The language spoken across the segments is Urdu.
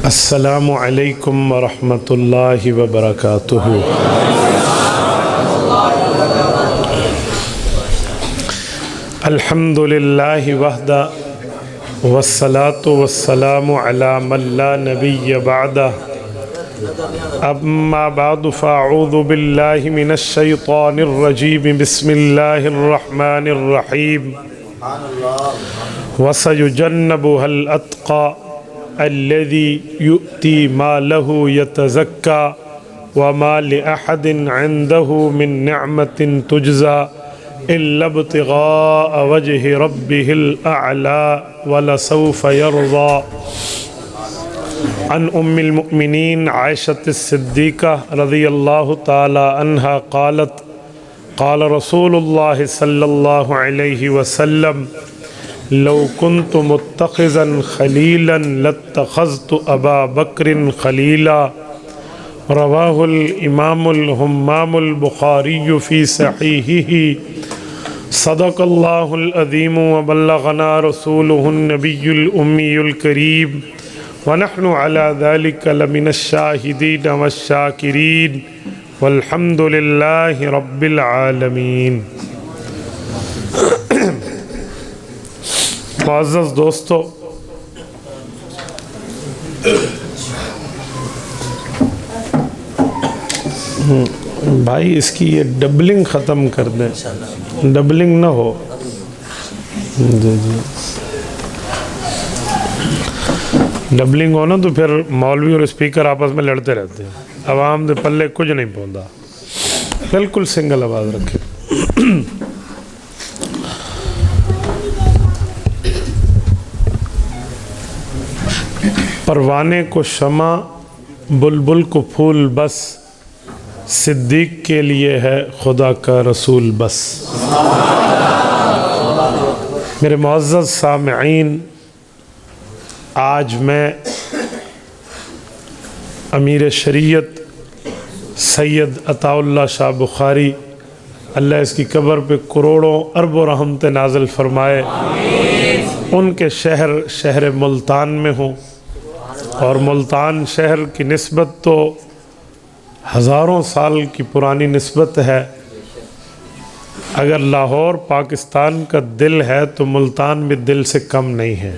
السلام علیکم ورحمۃ اللہ وبرکاتہ۔ الحمد للہ وحدہ والصلاة والسلام علی من لا نبی بعدہ، اما بعد فاعوذ باللہ من الشیطان الرجیم، بسم اللہ الرحمن الرحیم۔ وَسَيُجَنَّبُهَا الْأَتْقَى الذي يؤتي ماله يتزكى وما لأحد عنده من نعمة تجزى إلا ابتغاء وجه ربه الأعلى ولسوف يرضى۔ عن المؤمنين عائشة الصديقة رضي الله تعالى عنها قالت قال رسول الله صلى الله عليه وسلم لو كنت متخذا خليلا لاتخذت أبا بكر خليلا۔ رواه الإمام الهمام البخاري في صحيحه۔ صدق الله العظيم وبلغنا رسوله النبي الأمي الكريم، ونحن على ذلك لمن الشاهدين والشاكرين، والحمد لله رب العالمين۔ معزز دوستو، بھائی اس کی یہ ڈبلنگ ختم کر دیں، ڈبلنگ نہ ہو۔ ڈبلنگ ہو نا تو پھر مولوی اور اسپیکر آپس میں لڑتے رہتے ہیں، عوام دے پلے کچھ نہیں پہنچا۔ بالکل سنگل آواز رکھے۔ پروانے کو شمع، بلبل کو پھول، بس صدیق کے لیے ہے خدا کا رسول بس۔ میرے معزز سامعین، آج میں امیر شریعت سید عطا اللہ شاہ بخاری، اللہ اس کی قبر پہ کروڑوں اربوں رحمت نازل فرمائے، ان کے شہر ملتان میں ہوں، اور ملتان شہر کی نسبت تو ہزاروں سال کی پرانی نسبت ہے۔ اگر لاہور پاکستان کا دل ہے تو ملتان بھی دل سے کم نہیں ہے۔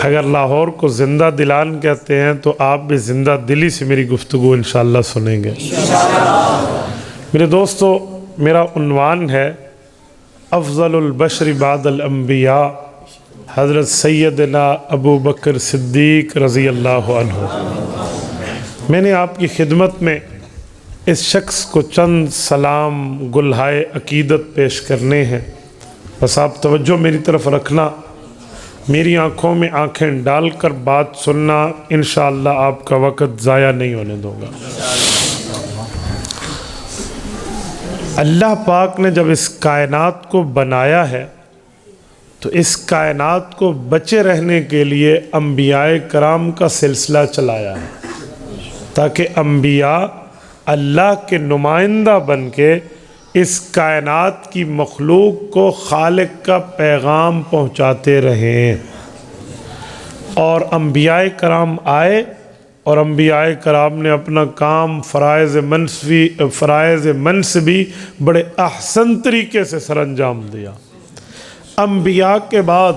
اگر لاہور کو زندہ دلان کہتے ہیں تو آپ بھی زندہ دلی سے میری گفتگو انشاءاللہ سنیں گے۔ میرے دوستو، میرا عنوان ہے افضل البشر بعد الانبیاء، حضرت سیدنا ابو بکر صدیق رضی اللہ عنہ۔ میں نے آپ کی خدمت میں اس شخص کو چند سلام گلہائے عقیدت پیش کرنے ہیں، بس آپ توجہ میری طرف رکھنا، میری آنکھوں میں آنکھیں ڈال کر بات سننا، انشاءاللہ آپ کا وقت ضائع نہیں ہونے دوں گا۔ اللہ پاک نے جب اس کائنات کو بنایا ہے تو اس کائنات کو بچے رہنے کے لیے انبیاء کرام کا سلسلہ چلایا ہے، تاکہ انبیاء اللہ کے نمائندہ بن کے اس کائنات کی مخلوق کو خالق کا پیغام پہنچاتے رہیں۔ اور انبیاء کرام آئے اور انبیاء کرام نے اپنا کام فرائض منصبی بڑے احسن طریقے سے سر انجام دیا۔ انبیاء کے بعد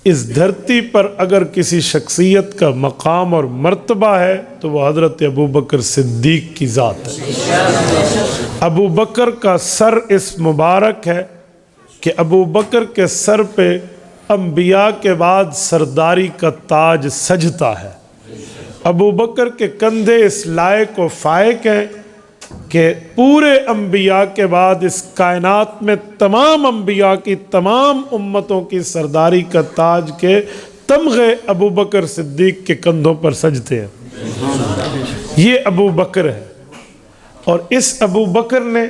اس دھرتی پر اگر کسی شخصیت کا مقام اور مرتبہ ہے تو وہ حضرت ابو بکر صدیق کی ذات ہے۔ ابو بکر کا سر اس مبارک ہے کہ ابو بکر کے سر پہ انبیاء کے بعد سرداری کا تاج سجتا ہے۔ ابو بکر کے کندھے اس لائق و فائق ہیں کہ پورے انبیاء کے بعد اس کائنات میں تمام انبیاء کی تمام امتوں کی سرداری کا تاج کے تمغے ابو بکر صدیق کے کندھوں پر سجتے ہیں۔ یہ ابو بکر ہے، اور اس ابو بکر نے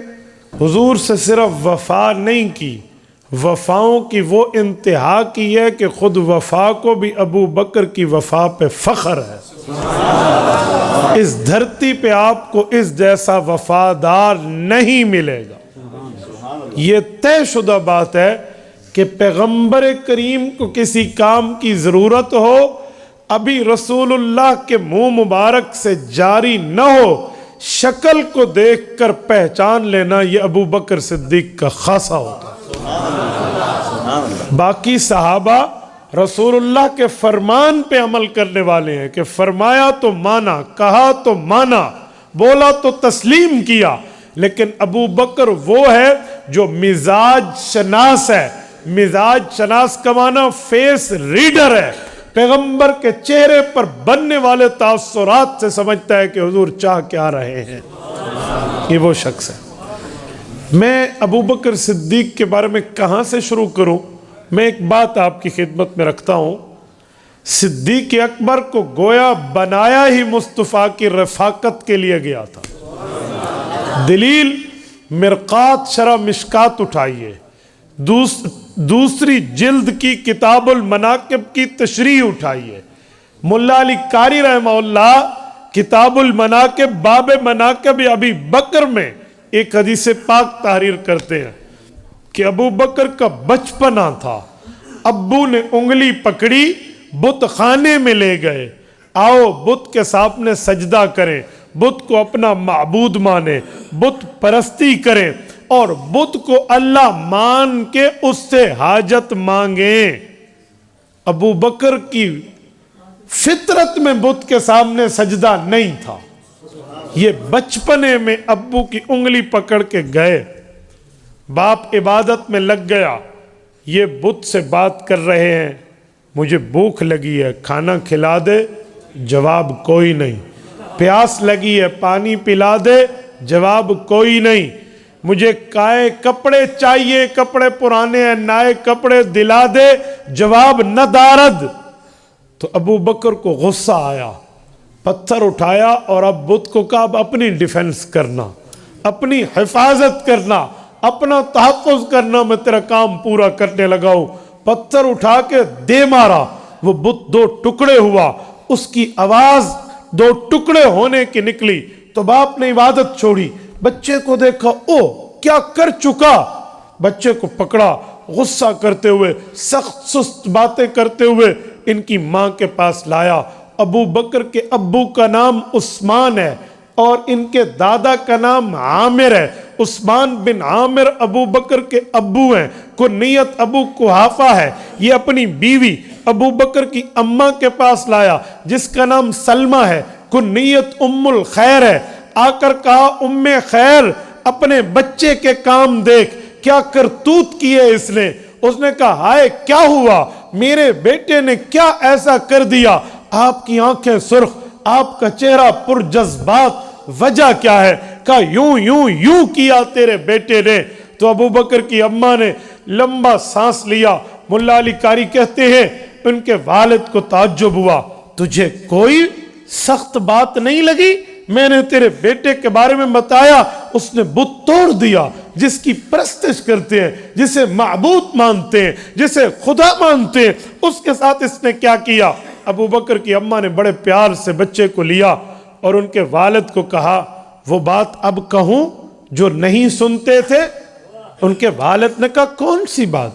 حضور سے صرف وفا نہیں کی، وفاؤں کی وہ انتہا کی ہے کہ خود وفا کو بھی ابو بکر کی وفا پہ فخر ہے۔ اس دھرتی پہ آپ کو اس جیسا وفادار نہیں ملے گا۔ یہ طے شدہ بات ہے کہ پیغمبر کریم کو کسی کام کی ضرورت ہو ابھی رسول اللہ کے منہ مبارک سے جاری نہ ہو، شکل کو دیکھ کر پہچان لینا یہ ابو بکر صدیق کا خاصہ ہوتا ہے۔ باقی صحابہ رسول اللہ کے فرمان پہ عمل کرنے والے ہیں کہ فرمایا تو مانا، کہا تو مانا، بولا تو تسلیم کیا، لیکن ابو بکر وہ ہے جو مزاج شناس ہے۔ مزاج شناس کا معنی فیس ریڈر ہے، پیغمبر کے چہرے پر بننے والے تاثرات سے سمجھتا ہے کہ حضور چاہ کیا رہے ہیں۔ یہ وہ شخص ہے۔ میں ابو بکر صدیق کے بارے میں کہاں سے شروع کروں؟ میں ایک بات آپ کی خدمت میں رکھتا ہوں، صدیق اکبر کو گویا بنایا ہی مصطفیٰ کی رفاقت کے لیے گیا تھا۔ دلیل مرقات شرح مشکات اٹھائیے، دوسری جلد کی کتاب المناقب کی تشریح اٹھائیے، ملا علی قاری رحمہ اللہ کتاب المناقب باب مناقب ابی بکر میں ایک حدیث پاک تحریر کرتے ہیں کہ ابو بکر کا بچپنا تھا، ابو نے انگلی پکڑی، بت خانے میں لے گئے، آؤ بت کے سامنے سجدہ کریں، بت کو اپنا معبود مانے، بت پرستی کریں اور بت کو اللہ مان کے اس سے حاجت مانگیں۔ ابو بکر کی فطرت میں بت کے سامنے سجدہ نہیں تھا، یہ بچپنے میں ابو کی انگلی پکڑ کے گئے، باپ عبادت میں لگ گیا، یہ بت سے بات کر رہے ہیں، مجھے بھوک لگی ہے کھانا کھلا دے، جواب کوئی نہیں، پیاس لگی ہے پانی پلا دے، جواب کوئی نہیں، مجھے کائے کپڑے چاہیے، کپڑے پرانے ہیں نئے کپڑے دلا دے، جواب نہ دارد۔ تو ابو بکر کو غصہ آیا، پتھر اٹھایا اور اب بت کو کہا اب اپنی ڈیفنس کرنا، اپنی حفاظت کرنا، اپنا تحفظ کرنا، میں تیرا کام پورا کرنے لگا ہوں۔ پتھر اٹھا کے دے مارا، وہ بت دو ٹکڑے ہوا، اس کی آواز دو ٹکڑے ہونے کی نکلی تو باپ نے عبادت چھوڑی، بچے کو دیکھا، او کیا کر چکا، بچے کو پکڑا، غصہ کرتے ہوئے سخت سست باتیں کرتے ہوئے ان کی ماں کے پاس لایا۔ ابو بکر کے ابو کا نام عثمان ہے اور ان کے دادا کا نام عامر ہے، عثمان بن عامر ابو بکر کے ابو ہیں، کنیت ابو قحافہ ہے۔ یہ اپنی بیوی ابو بکر کی اماں کے پاس لایا جس کا نام سلمہ ہے، کنیت ام الخیر ہے۔ آ کر کہا ام خیر اپنے بچے کے کام دیکھ، کیا کرتوت کی ہے اس نے۔ اس نے کہا ہائے کیا ہوا، میرے بیٹے نے کیا ایسا کر دیا، آپ کی آنکھیں سرخ، آپ کا چہرہ پر جذبات، وجہ کیا ہے؟ کہا یوں یوں یوں کیا تیرے بیٹے نے۔ تو ابو بکر کی اماں نے لمبا سانس لیا۔ ملا علی قاری کہتے ہیں ان کے والد کو تعجب ہوا، تجھے کوئی سخت بات نہیں لگی؟ میں نے تیرے بیٹے کے بارے میں بتایا، اس نے بت توڑ دیا، جس کی پرستش کرتے ہیں، جسے معبود مانتے ہیں، جسے خدا مانتے ہیں، اس کے ساتھ اس نے کیا کیا۔ ابو بکر کی اماں نے بڑے پیار سے بچے کو لیا اور ان کے والد کو کہا وہ بات اب کہوں جو نہیں سنتے تھے؟ ان کے والد نے کہا کون سی بات؟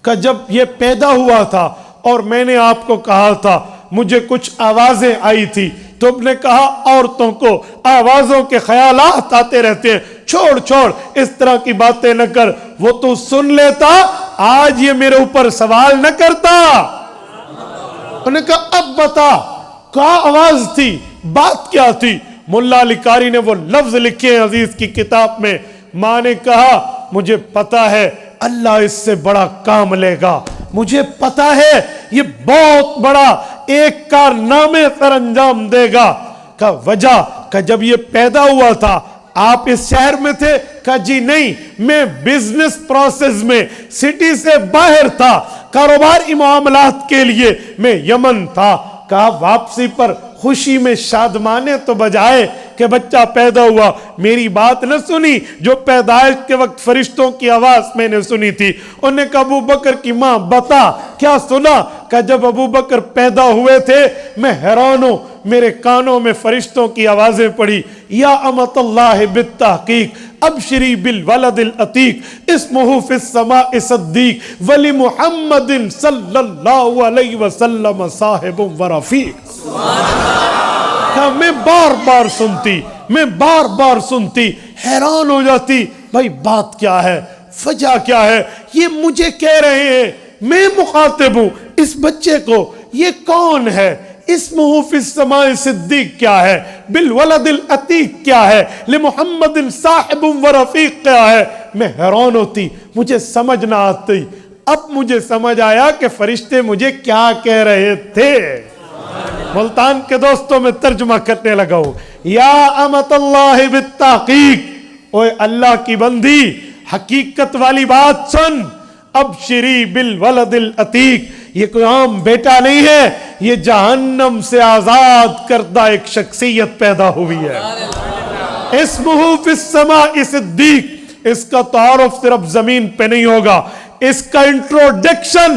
کہ جب یہ پیدا ہوا تھا اور میں نے آپ کو کہا تھا، مجھے کچھ آوازیں آئی تھی، تم نے کہا عورتوں کو آوازوں کے خیالات آتے رہتے ہیں، چھوڑ چھوڑ اس طرح کی باتیں نہ کر، وہ تو سن لیتا، آج یہ میرے اوپر سوال نہ کرتا۔ انہوں نے کہا اب بتا کیا آواز تھی، بات کیا تھی؟ ملا علی قاری نے وہ لفظ لکھے ہیں عزیز کی کتاب میں، ماں نے کہا مجھے پتا ہے اللہ اس سے بڑا کام لے گا، مجھے پتا ہے یہ بہت بڑا ایک کارنامے سر انجام دے گا۔ کہ وجہ کہ جب یہ پیدا ہوا تھا آپ اس شہر میں تھے؟ کہا جی نہیں، میں بزنس پروسیس میں سٹی سے باہر تھا، کاروباری معاملات کے لیے میں یمن تھا۔ کہا واپسی پر خوشی میں شادمانے تو بجائے کہ بچہ پیدا ہوا، میری بات نہ سنی جو پیدائش کے وقت فرشتوں کی آواز میں نے سنی تھی۔ انہوں نے کہا ابو بکر کی ماں بتا کیا سنا؟ کہ جب ابو بکر پیدا ہوئے تھے میں حیران ہوں، میرے کانوں میں فرشتوں کی آوازیں پڑی، یا امت اللہ بالتحقیق ابشری بالولد العتیق اسمہ فی السماء صدیق ولی محمد صلی اللہ علیہ وسلم صاحب و رفیق. میں بار بار سنتی حیران ہو جاتی، بھائی بات کیا ہے، وجہ کیا ہے؟ یہ مجھے کہہ رہے ہیں، میں مخاطب ہوں اس بچے کو، یہ کون ہے؟ اسمہ فی السماء صدیق کیا ہے، بالولد العتیق کیا ہے، لمحمد صاحب و رفیق کیا ہے؟ میں حیران ہوتی، مجھے سمجھ نہ آتی. اب مجھے سمجھ آیا کہ فرشتے مجھے کیا کہہ رہے تھے. ملتان کے دوستوں میں ترجمہ کرنے لگا ہوں. یا امت اللہ بالتحقیق، اوے اللہ کی بندی حقیقت والی بات سن. ابشری بالولد العتیق، یہ کوئی عام بیٹا نہیں ہے، یہ جہنم سے آزاد کردہ ایک شخصیت پیدا ہوئی ہے. اسمہ فی السماء صدیق، اس کا تعارف صرف زمین پہ نہیں ہوگا، اس کا انٹروڈکشن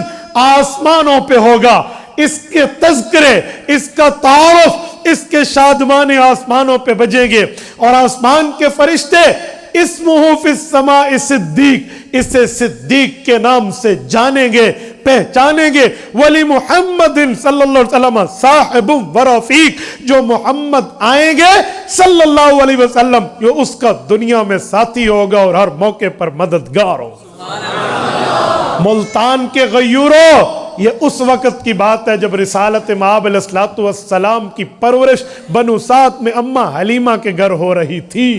آسمانوں پہ ہوگا. اس کے تذکرے، اس کا تعارف اس کے شادمانے آسمانوں پہ بجیں گے، اور آسمان کے فرشتے اسمہ فی السماء صدیق، اسے صدیق کے نام سے جانیں گے، پہچانیں گے. ولی محمد صلی اللہ علیہ وسلم صاحب و رفیق، جو محمد آئیں گے صلی اللہ علیہ وسلم، جو اس کا دنیا میں ساتھی ہوگا اور ہر موقع پر مددگار ہوگا. ملتان کے غیوروں، یہ اس وقت کی بات ہے جب رسالت مآب علیہ السلام کی پرورش بنو سعد میں اماں حلیمہ کے گھر ہو رہی تھی.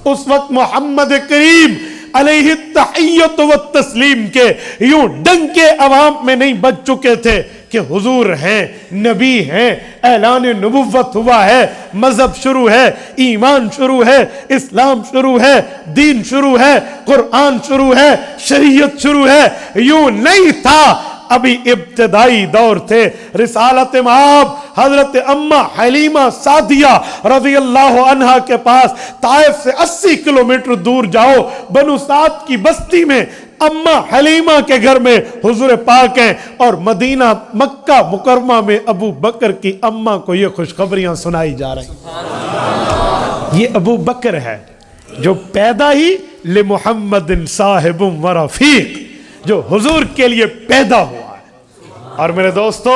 اس وقت محمد کریم علیہ التحیت والتسلیم کے یوں ڈنکے عوام میں نہیں بج چکے تھے کہ حضور ہیں، نبی ہیں، اعلان نبوت ہوا ہے، مذہب شروع ہے، ایمان شروع ہے، اسلام شروع ہے، دین شروع ہے، قرآن شروع ہے، شریعت شروع ہے. یوں نہیں تھا، ابھی ابتدائی دور تھے. رسالت مآب حضرت اماں حلیمہ سعدیہ رضی اللہ عنہا کے پاس، طائف سے 80 کلومیٹر دور جاؤ، بنو سعد کی بستی میں اماں حلیمہ کے گھر میں حضور پاک ہیں، اور مدینہ مکہ مکرمہ میں ابو بکر کی اماں کو یہ خوشخبریاں سنائی جا رہی. یہ ابو بکر ہے جو پیدا ہی لمحمد صاحب و رفیق، جو حضور کے لیے پیدا ہوا ہے. اور میرے دوستو،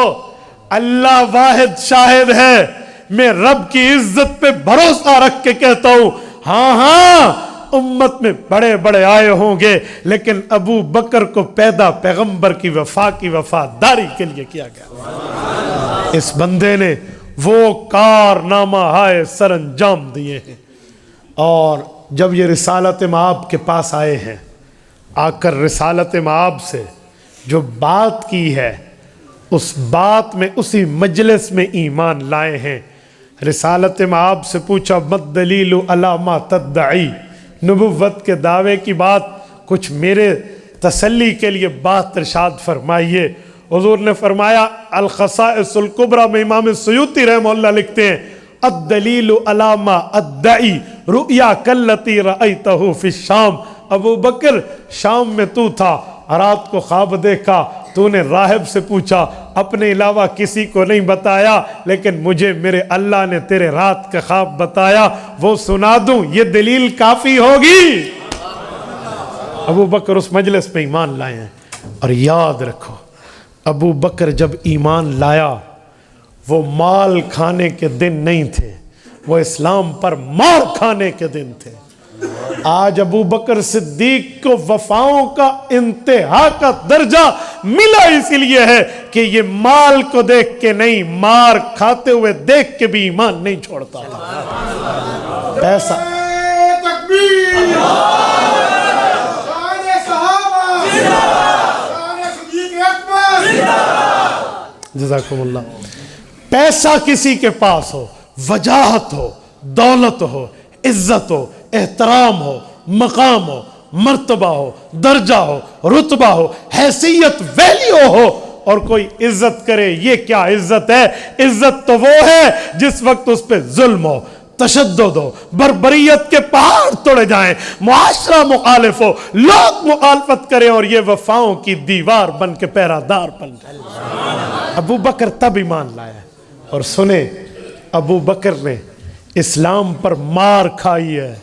اللہ واحد شاہد ہے، میں رب کی عزت پہ بھروسہ رکھ کے کہتا ہوں، ہاں امت میں بڑے بڑے آئے ہوں گے، لیکن ابو بکر کو پیدا پیغمبر کی وفاداری کے لیے کیا گیا. اس بندے نے وہ کارنامہ ہائے سر انجام دیے ہیں. اور جب یہ رسالت مآب کے پاس آئے ہیں، آ کر رسالت مآب سے جو بات کی ہے، اس بات میں اسی مجلس میں ایمان لائے ہیں. رسالت مآب سے پوچھا، مد دلیل علی ما تدعی، نبوت کے دعوے کی بات، کچھ میرے تسلی کے لیے بات ارشاد فرمائیے. حضور نے فرمایا، الخصائص الکبریٰ میں امام سیوطی رحمہ اللہ لکھتے ہیں، الدلیل علی ما ادعی رؤیا کلتی رأیتہ فی الشام. ابو بکر، شام میں تو تھا، رات کو خواب دیکھا، تو نے راہب سے پوچھا، اپنے علاوہ کسی کو نہیں بتایا، لیکن مجھے میرے اللہ نے تیرے رات کا خواب بتایا، وہ سنا دوں، یہ دلیل کافی ہوگی. ابو بکر اس مجلس میں ایمان لائے ہیں. اور یاد رکھو، ابو بکر جب ایمان لایا، وہ مال کھانے کے دن نہیں تھے، وہ اسلام پر مار کھانے کے دن تھے. آج ابو بکر صدیق کو وفاؤں کا انتہا کا درجہ ملا اس لیے ہے کہ یہ مال کو دیکھ کے نہیں، مار کھاتے ہوئے دیکھ کے بھی ایمان نہیں چھوڑتا تھا. پیسہ جزاکم اللہ. پیسہ کسی کے پاس ہو، وجاہت ہو، دولت ہو، عزت ہو، احترام ہو، مقام ہو، مرتبہ ہو، درجہ ہو، رتبہ ہو، حیثیت، ویلیو ہو، اور کوئی عزت کرے، یہ کیا عزت ہے؟ عزت تو وہ ہے جس وقت اس پہ ظلم ہو، تشدد ہو، بربریت کے پہاڑ توڑے جائیں، معاشرہ مخالف ہو، لوگ مخالفت کریں، اور یہ وفاؤں کی دیوار بن کے پہرادار بن جائے. ابو بکر تب ایمان لایا. اور سنیں، ابو بکر نے اسلام پر مار کھائی ہے،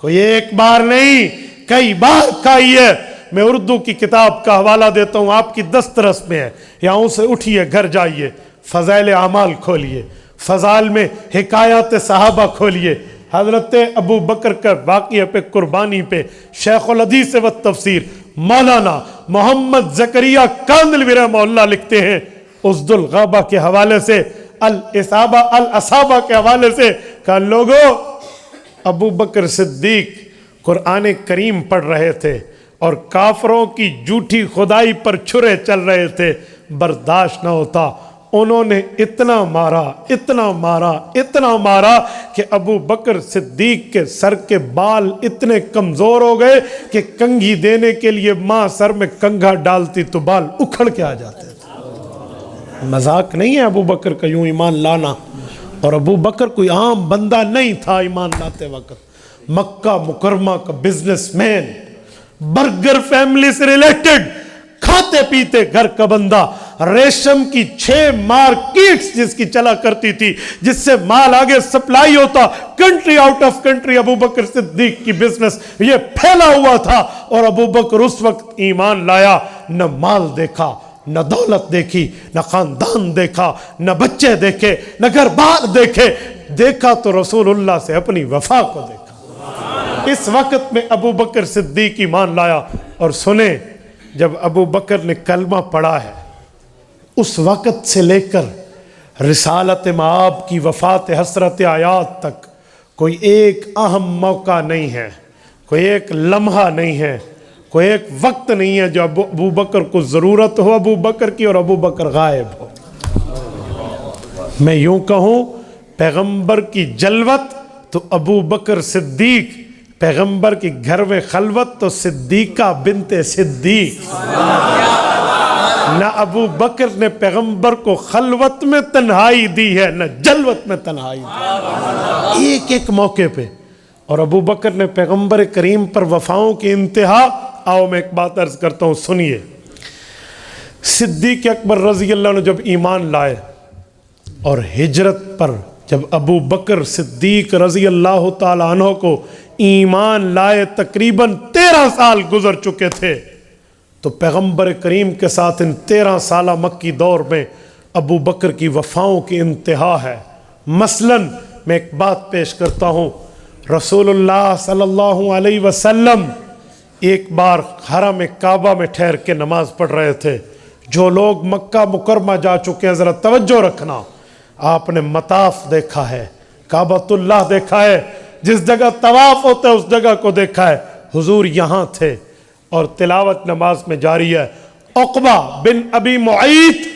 کوئی ایک بار نہیں کئی بار کھائی ہے۔ میں اردو کی کتاب کا حوالہ دیتا ہوں، آپ کی دسترس میں ہے، یہاں سے اٹھیے گھر جائیے، فضائل اعمال کھولیے، فضائل میں حکایات صحابہ کھولیے، حضرت ابو بکر کا واقعہ پہ، قربانی پہ شیخ الحدیث و تفسیر مولانا محمد زکریا کاندھلوی رحمہ اللہ لکھتے ہیں، اسد الغابہ کے حوالے سے، الاصابہ کے حوالے سے، کہ لوگوں ابو بکر صدیق قرآن کریم پڑھ رہے تھے اور کافروں کی جھوٹی خدائی پر چھرے چل رہے تھے، برداشت نہ ہوتا، انہوں نے اتنا مارا اتنا مارا اتنا مارا کہ ابو بکر صدیق کے سر کے بال اتنے کمزور ہو گئے کہ کنگھی دینے کے لیے ماں سر میں کنگھا ڈالتی تو بال اکھڑ کے آ جاتے تھے۔ مذاق نہیں ہے ابو بکر کا یوں ایمان لانا، اور ابو بکر کوئی عام بندہ نہیں تھا ایمان لاتے وقت، مکہ مکرمہ کا بزنس مین، برگر فیملی سے ریلیٹڈ، کھاتے پیتے گھر کا بندہ، ریشم کی 6 مارکیٹس جس کی چلا کرتی تھی، جس سے مال آگے سپلائی ہوتا کنٹری آؤٹ آف کنٹری، ابو بکر صدیق کی بزنس یہ پھیلا ہوا تھا، اور ابو بکر اس وقت ایمان لایا، نہ مال دیکھا، نہ دولت دیکھی، نہ خاندان دیکھا، نہ بچے دیکھے، نہ گھر بار دیکھے، دیکھا تو رسول اللہ سے اپنی وفا کو دیکھا۔ اس وقت میں ابو بکر صدیق ایمان لایا، اور سنیں جب ابو بکر نے کلمہ پڑھا ہے، اس وقت سے لے کر رسالت مآب کی وفات حسرت آیات تک کوئی ایک اہم موقع نہیں ہے، کوئی ایک لمحہ نہیں ہے، کوئی ایک وقت نہیں ہے جو ابو بکر کو ضرورت ہو ابو بکر کی اور ابو بکر غائب ہو۔ میں یوں کہوں، پیغمبر کی جلوت تو ابو بکر صدیق، پیغمبر کی گھر میں خلوت تو صدیقہ بنت صدیق۔ نہ ابو بکر نے پیغمبر کو خلوت میں تنہائی دی ہے، نہ جلوت میں تنہائی دی، ایک ایک موقع پہ۔ اور ابو بکر نے پیغمبر کریم پر وفاؤں کی انتہا، آؤ میں ایک بات عرض کرتا ہوں سنیے۔ صدیق اکبر رضی اللہ عنہ جب ایمان لائے اور ہجرت پر جب ابو بکر صدیق رضی اللہ تعالیٰ عنہ کو ایمان لائے تقریباً 13 سال گزر چکے تھے، تو پیغمبر کریم کے ساتھ ان 13 سالہ مکی دور میں ابو بکر کی وفاؤں کی انتہا ہے۔ مثلاً میں ایک بات پیش کرتا ہوں، رسول اللہ صلی اللہ علیہ وسلم ایک بار حرم کعبہ میں ٹھہر کے نماز پڑھ رہے تھے۔ جو لوگ مکہ مکرمہ جا چکے ہیں ذرا توجہ رکھنا، آپ نے مطاف دیکھا ہے، کعبۃ اللہ دیکھا ہے، جس جگہ طواف ہوتا ہے اس جگہ کو دیکھا ہے، حضور یہاں تھے اور تلاوت نماز میں جاری ہے۔ عقبہ بن ابی معیط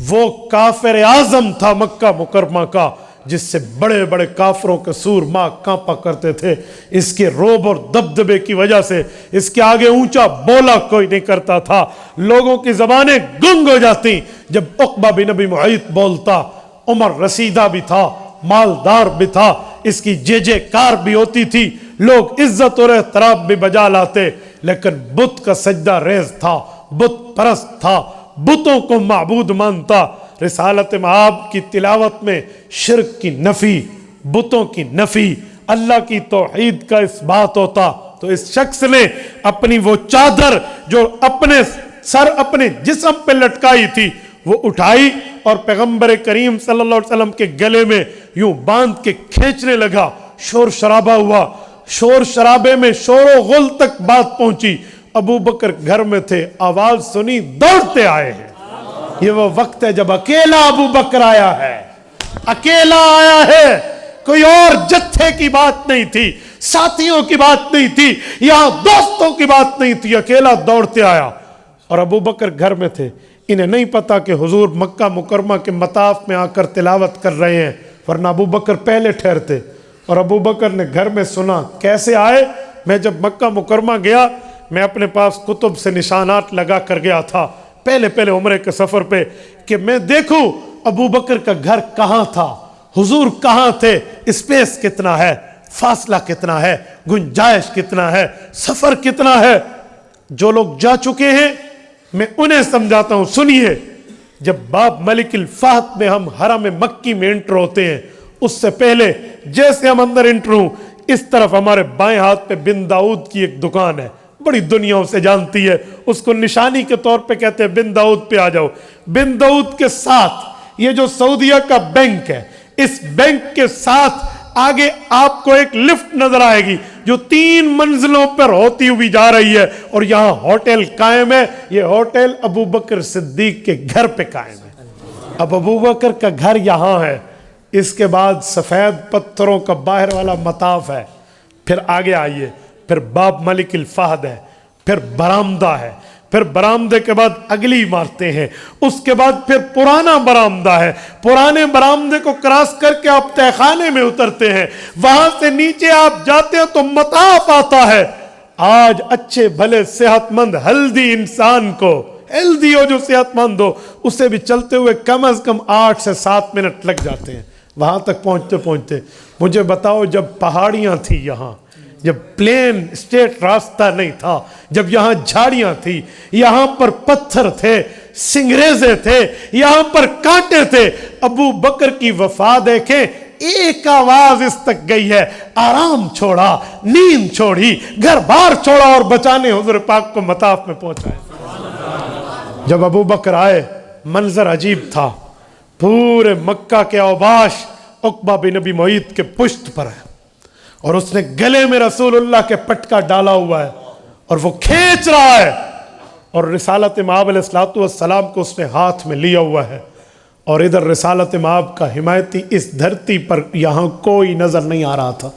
وہ کافر اعظم تھا مکہ مکرمہ کا، جس سے بڑے بڑے کافروں کے سور ماں کانپا کرتے تھے، اس کے روب اور دبدبے کی وجہ سے اس کے آگے اونچا بولا کوئی نہیں کرتا تھا، لوگوں کی زبانیں گنگ ہو جاتی جب عقبہ بن ابی معیط بولتا۔ عمر رسیدہ بھی تھا، مالدار بھی تھا، اس کی جے کار بھی ہوتی تھی، لوگ عزت اور احترام بھی بجا لاتے، لیکن بت کا سجدہ ریز تھا، بت پرست تھا، بتوں کو معبود مانتا۔ رسالت مآب کی تلاوت میں شرک کی نفی، بتوں کی نفی، اللہ کی توحید کا اس بات ہوتا، تو اس شخص نے اپنی وہ چادر جو اپنے سر اپنے جسم پہ لٹکائی تھی وہ اٹھائی اور پیغمبر کریم صلی اللہ علیہ وسلم کے گلے میں یوں باندھ کے کھینچنے لگا۔ شور شرابہ ہوا، شور شرابے میں شور و غل تک بات پہنچی، ابو بکر گھر میں تھے، آواز سنی دوڑتے آئے ہیں۔ یہ وہ وقت ہے جب اکیلا ابو بکر آیا ہے، اکیلا آیا ہے، کوئی اور جتھے کی بات نہیں تھی، ساتھیوں کی بات نہیں تھی، یہاں دوستوں کی بات نہیں تھی، اکیلا دوڑتے آیا۔ اور ابو بکر گھر میں تھے، انہیں نہیں پتا کہ حضور مکہ مکرمہ کے مطاف میں آ کر تلاوت کر رہے ہیں، ورنہ ابو بکر پہلے ٹھہرتے۔ اور ابو بکر نے گھر میں سنا، کیسے آئے؟ میں جب مکہ مکرمہ گیا میں اپنے پاس کتب سے نشانات لگا کر گیا تھا پہلے عمرے کے سفر پہ، کہ میں دیکھوں ابو بکر کا گھر کہاں تھا، حضور کہاں تھے، اسپیس کتنا ہے، فاصلہ کتنا ہے، گنجائش کتنا ہے، سفر کتنا ہے۔ جو لوگ جا چکے ہیں میں انہیں سمجھاتا ہوں، سنیے۔ جب باب ملک الفہد میں ہم حرم مکی میں انٹر ہوتے ہیں، اس سے پہلے جیسے ہم اندر انٹر ہوں، اس طرف ہمارے بائیں ہاتھ پہ بن داؤد کی ایک دکان ہے، بڑی دنیا اسے جانتی ہے، اس کو نشانی کے طور پہ کہتے ہیں بن داؤد پہ آ جاؤ۔ بن داؤد کے ساتھ یہ جو سعودیہ کا بینک ہے، اس بینک کے ساتھ آگے آپ کو ایک لفٹ نظر آئے گی جو 3 منزلوں پر ہوتی ہوئی جا رہی ہے، اور یہاں ہوٹل قائم ہے۔ یہ ہوٹل ابو بکر صدیق کے گھر پہ قائم ہے۔ اب ابو بکر کا گھر یہاں ہے، اس کے بعد سفید پتھروں کا باہر والا مطاف ہے، پھر آگے آئیے، پھر باب ملک الفہد ہے، پھر برآمدہ ہے، پھر برآمدے کے بعد اگلی عمارتیں ہیں، اس کے بعد پھر پرانا برآمدہ ہے، پرانے برآمدے کو کراس کر کے آپ تہہ خانے میں اترتے ہیں، وہاں سے نیچے آپ جاتے ہیں تو مطاف آتا ہے۔ آج اچھے بھلے صحت مند ہیلدی انسان کو، ہیلدی ہو جو صحت مند ہو، اسے بھی چلتے ہوئے کم از کم 8 سے 7 منٹ لگ جاتے ہیں وہاں تک پہنچتے۔ مجھے بتاؤ، جب پہاڑیاں تھی یہاں، جب پلین اسٹیٹ راستہ نہیں تھا، جب یہاں جھاڑیاں تھی، یہاں پر پتھر تھے، سنگریزے تھے، یہاں پر کانٹے تھے، ابو بکر کی وفا دیکھیں، ایک آواز اس تک گئی ہے، آرام چھوڑا، نیند چھوڑی، گھر بار چھوڑا اور بچانے حضور پاک کو مطاف میں پہنچائے۔ جب ابو بکر آئے، منظر عجیب تھا، پورے مکہ کے اوباش عقبہ بن ابی معیط کے پشت پر ہے، اور اس نے گلے میں رسول اللہ کے پٹکا ڈالا ہوا ہے اور وہ کھینچ رہا ہے، اور رسالت مآب علیہ السلام کو اس نے ہاتھ میں لیا ہوا ہے، اور ادھر رسالت مآب کا حمایتی اس دھرتی پر یہاں کوئی نظر نہیں آ رہا تھا۔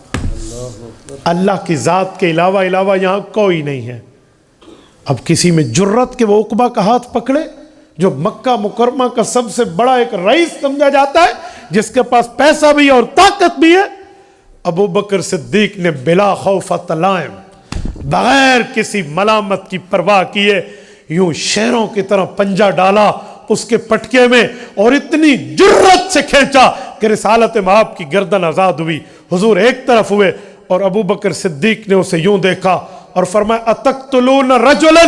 اللہ کی ذات کے علاوہ یہاں کوئی نہیں ہے۔ اب کسی میں جرت کہ وہ عقبہ کا ہاتھ پکڑے، جو مکہ مکرمہ کا سب سے بڑا ایک رئیس سمجھا جاتا ہے، جس کے پاس پیسہ بھی ہے اور طاقت بھی ہے۔ ابو بکر صدیق نے بلا خوف تلائم، بغیر کسی ملامت کی پرواہ کیے، یوں شیروں کی طرح پنجہ ڈالا اس کے پٹکے میں، اور اتنی جرت سے کھینچا کہ رسالت مآب کی گردن آزاد ہوئی۔ حضور ایک طرف ہوئے اور ابو بکر صدیق نے اسے یوں دیکھا اور فرمایا اتقتلون رجلا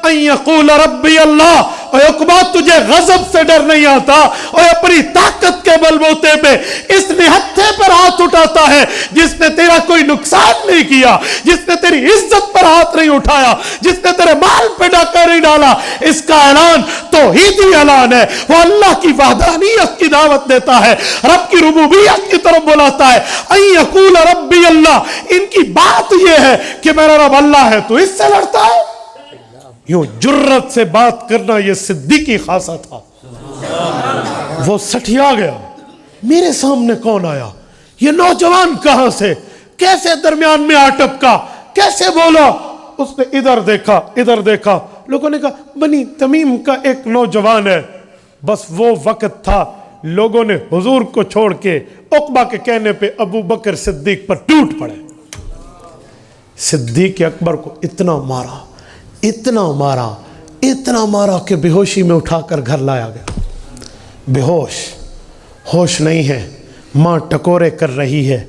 ان یقول ربی اللہ، اور عقبہ تجھے غضب سے ڈر نہیں آتا، اور اپنی طاقت کے بلبوتے پہ اس نہتھے پر ہاتھ اٹھاتا ہے جس نے تیرا کوئی نقصان نہیں کیا، جس نے تیری عزت پر ہاتھ نہیں اٹھایا، جس نے تیرے مال پہ ڈاکہ نہیں ڈالا۔ اس کا اعلان توحیدی اعلان ہے، وہ اللہ کی وحدانیت کی دعوت دیتا ہے، رب کی ربوبیت کی طرف بلاتا ہے۔ ان یقول ربی اللہ، ان کی بات یہ ہے کہ میرا رب اللہ ہے، تو اس سے لڑتا ہے؟ یوں جرت سے بات کرنا یہ صدیقی خاصہ تھا۔ وہ سٹھیا گیا، میرے سامنے کون آیا، یہ نوجوان کہاں سے، کیسے درمیان میں آ ٹپکا، کیسے بولا؟ اس نے ادھر دیکھا، لوگوں نے کہا بنی تمیم کا ایک نوجوان ہے۔ بس وہ وقت تھا لوگوں نے حضور کو چھوڑ کے عقبہ کے کہنے پہ ابو بکر صدیق پر ٹوٹ پڑے۔ صدیق اکبر کو اتنا مارا کہ بے ہوشی میں اٹھا کر گھر لایا گیا۔ بے ہوش نہیں ہے، ماں ٹکورے کر رہی ہے،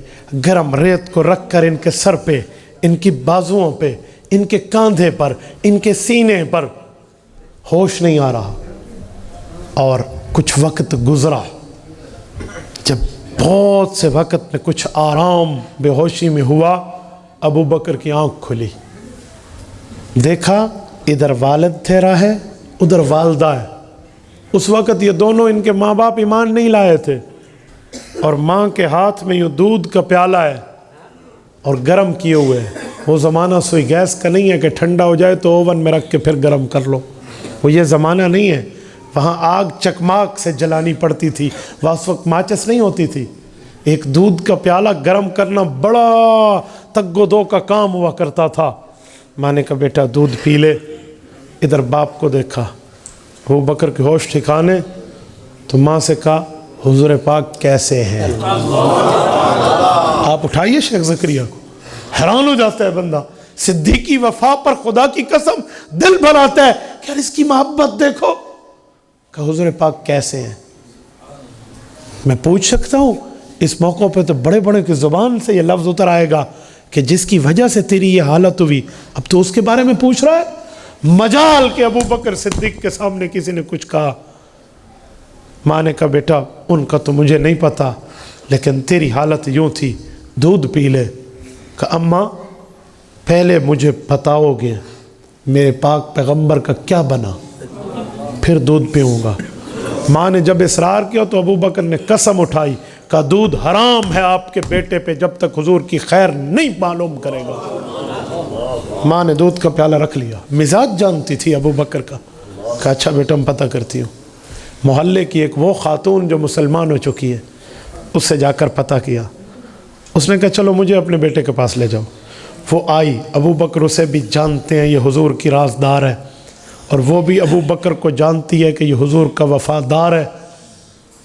گرم ریت کو رکھ کر ان کے سر پہ، ان کی بازوؤں پہ، ان کے کاندھے پر، ان کے سینے پر، ہوش نہیں آ رہا۔ اور کچھ وقت گزرا، جب بہت سے وقت میں کچھ آرام بے ہوشی میں ہوا، ابو بکر کی آنکھ کھلی، دیکھا ادھر والد ٹھہرا ہے، ادھر والدہ ہے۔ اس وقت یہ دونوں، ان کے ماں باپ ایمان نہیں لائے تھے، اور ماں کے ہاتھ میں یہ دودھ کا پیالہ ہے اور گرم کیے ہوئے ہے۔ وہ زمانہ سوئی گیس کا نہیں ہے کہ ٹھنڈا ہو جائے تو اوون میں رکھ کے پھر گرم کر لو، وہ یہ زمانہ نہیں ہے۔ وہاں آگ چکماک سے جلانی پڑتی تھی، وہ اس وقت ماچس نہیں ہوتی تھی۔ ایک دودھ کا پیالہ گرم کرنا بڑا تگ و دو کا کام ہوا کرتا تھا۔ ماں نے کہا بیٹا دودھ پی لے۔ ادھر باپ کو دیکھا، ابو بکر کے ہوش ٹھکانے، تو ماں سے کہا حضور پاک کیسے ہیں؟ آپ اٹھائیے شیخ زکریا کو، حیران ہو جاتا ہے بندہ، صدیقی وفا پر خدا کی قسم دل بھر آتا ہے کہ یار اس کی محبت دیکھو۔ کہ حضور پاک کیسے ہیں؟ میں پوچھ سکتا ہوں اس موقع پہ تو بڑے بڑے کی زبان سے یہ لفظ اتر آئے گا کہ جس کی وجہ سے تیری یہ حالت ہوئی، اب تو اس کے بارے میں پوچھ رہا ہے؟ مجال کہ ابو بکر صدیق کے سامنے کسی نے کچھ کہا۔ ماں نے کہا بیٹا ان کا تو مجھے نہیں پتا، لیکن تیری حالت یوں تھی، دودھ پی لے۔ کہ اماں پہلے مجھے بتاؤ گے میرے پاک پیغمبر کا کیا بنا، پھر دودھ پیوں گا۔ ماں نے جب اصرار کیا تو ابو بکر نے قسم اٹھائی، کہا دودھ حرام ہے آپ کے بیٹے پہ جب تک حضور کی خیر نہیں معلوم کرے گا۔ ماں نے دودھ کا پیالہ رکھ لیا، مزاج جانتی تھی ابو بکر کا، کہا اچھا بیٹا میں پتہ کرتی ہوں۔ محلے کی ایک وہ خاتون جو مسلمان ہو چکی ہے اس سے جا کر پتہ کیا، اس نے کہا چلو مجھے اپنے بیٹے کے پاس لے جاؤ۔ وہ آئی، ابو بکر اسے بھی جانتے ہیں یہ حضور کی رازدار ہے، اور وہ بھی ابو بکر کو جانتی ہے کہ یہ حضور کا وفادار ہے۔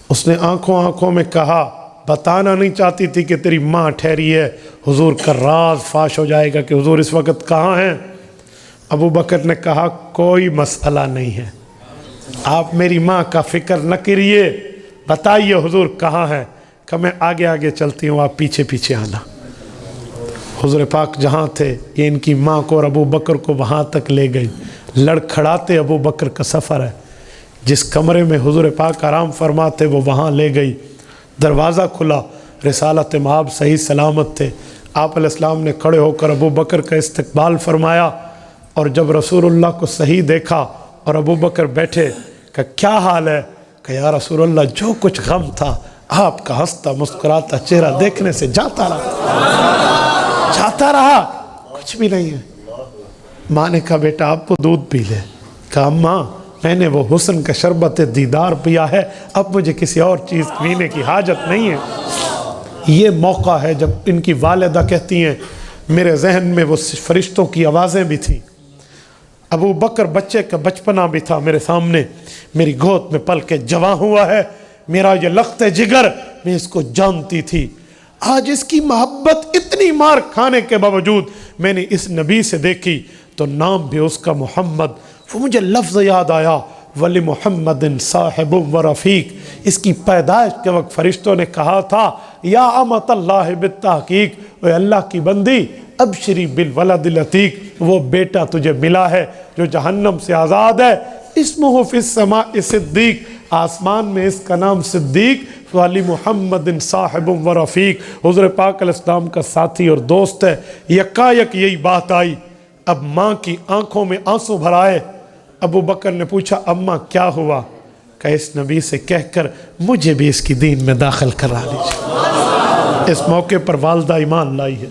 اس نے آنکھوں میں کہا، بتانا نہیں چاہتی تھی کہ تیری ماں ٹھہری ہے، حضور کا راز فاش ہو جائے گا کہ حضور اس وقت کہاں ہیں۔ ابو بکر نے کہا کوئی مسئلہ نہیں ہے، آپ میری ماں کا فکر نہ کریے، بتائیے حضور کہاں ہے۔ کہ میں آگے آگے چلتی ہوں، آپ پیچھے پیچھے آنا۔ حضور پاک جہاں تھے یہ ان کی ماں کو اور ابو بکر کو وہاں تک لے گئی۔ لڑکھڑاتے ابو بکر کا سفر ہے، جس کمرے میں حضور پاک آرام فرماتے وہ وہاں لے گئی۔ دروازہ کھلا، رسالت مآب صحیح سلامت تھے۔ آپ علیہ السلام نے کھڑے ہو کر ابو بکر کا استقبال فرمایا، اور جب رسول اللہ کو صحیح دیکھا اور ابو بکر بیٹھے، کہ کیا حال ہے؟ کہ یا رسول اللہ جو کچھ غم تھا آپ کا ہنستا مسکراتا چہرہ دیکھنے سے جاتا رہا، کچھ بھی نہیں ہے۔ ماں نے کہا بیٹا آپ کو دودھ پی لے۔ کہا اماں میں نے وہ حسن کا شربت دیدار پیا ہے، اب مجھے کسی اور چیز پینے کی حاجت نہیں ہے۔ یہ موقع ہے جب ان کی والدہ کہتی ہیں میرے ذہن میں وہ فرشتوں کی آوازیں بھی تھیں، ابو بکر بچے کا بچپنا بھی تھا میرے سامنے، میری گود میں پل کے جواں ہوا ہے، میرا یہ لخت جگر میں اس کو جانتی تھی۔ آج اس کی محبت اتنی مار کھانے کے باوجود میں نے اس نبی سے دیکھی تو نام بھی اس کا محمد، وہ مجھے لفظ یاد آیا، ولی محمد صاحب و رفیق۔ اس کی پیدائش کے وقت فرشتوں نے کہا تھا یا امت اللہ بالتحقیق، اے اللہ کی بندی ابشری بالولد العتیق، وہ بیٹا تجھے ملا ہے جو جہنم سے آزاد ہے، اسمہ فی السماء صدیق، آسمان میں اس کا نام صدیق، ولی محمد صاحب و رفیق، حضور پاک علیہ السلام کا ساتھی اور دوست ہے۔ یکایک یہی بات آئی، اب ماں کی آنکھوں میں آنسو بھر آئے۔ ابو بکر نے پوچھا اماں کیا ہوا؟ کہ اس نبی سے کہہ کر مجھے بھی اس کی دین میں داخل کرا لیجیے۔ اس موقع پر والدہ ایمان لائی ہے،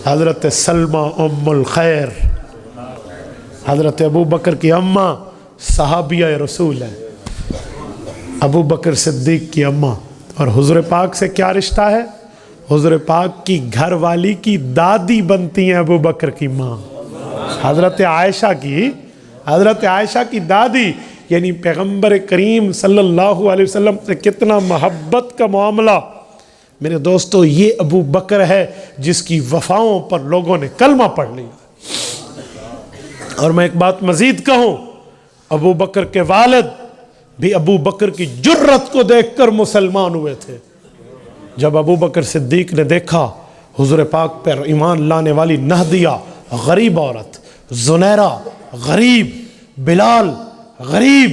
حضرت سلمہ ام الخیر، حضرت ابو بکر کی اماں صحابیہ رسول ہے، ابو بکر صدیق کی اماں، اور حضور پاک سے کیا رشتہ ہے؟ حضور پاک کی گھر والی کی دادی بنتی ہیں ابو بکر کی ماں، حضرت عائشہ کی دادی، یعنی پیغمبر کریم صلی اللہ علیہ وسلم سے کتنا محبت کا معاملہ۔ میرے دوستو یہ ابو بکر ہے جس کی وفاؤں پر لوگوں نے کلمہ پڑھ لیا۔ اور میں ایک بات مزید کہوں، ابو بکر کے والد بھی ابو بکر کی جرت کو دیکھ کر مسلمان ہوئے تھے۔ جب ابو بکر صدیق نے دیکھا حضور پاک پر ایمان لانے والی نہدیہ غریب عورت، زنیرہ غریب، بلال غریب،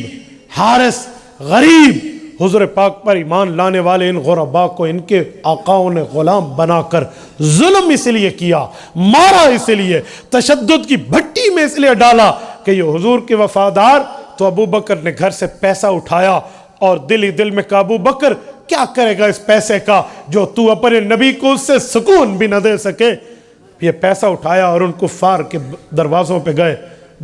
حارث غریب، حضور پاک پر ایمان لانے والے ان غرباء کو ان کے آقاؤں نے غلام بنا کر ظلم اس لیے کیا، مارا اس لیے، تشدد کی بھٹی میں اس لیے ڈالا کہ یہ حضور کے وفادار۔ تو ابو بکر نے گھر سے پیسہ اٹھایا اور دل ہی دل میں کہا ابو بکر کیا کرے گا اس پیسے کا جو تو اپنے نبی کو اس سے سکون بھی نہ دے سکے۔ یہ پیسہ اٹھایا اور ان کفار کے دروازوں پہ گئے،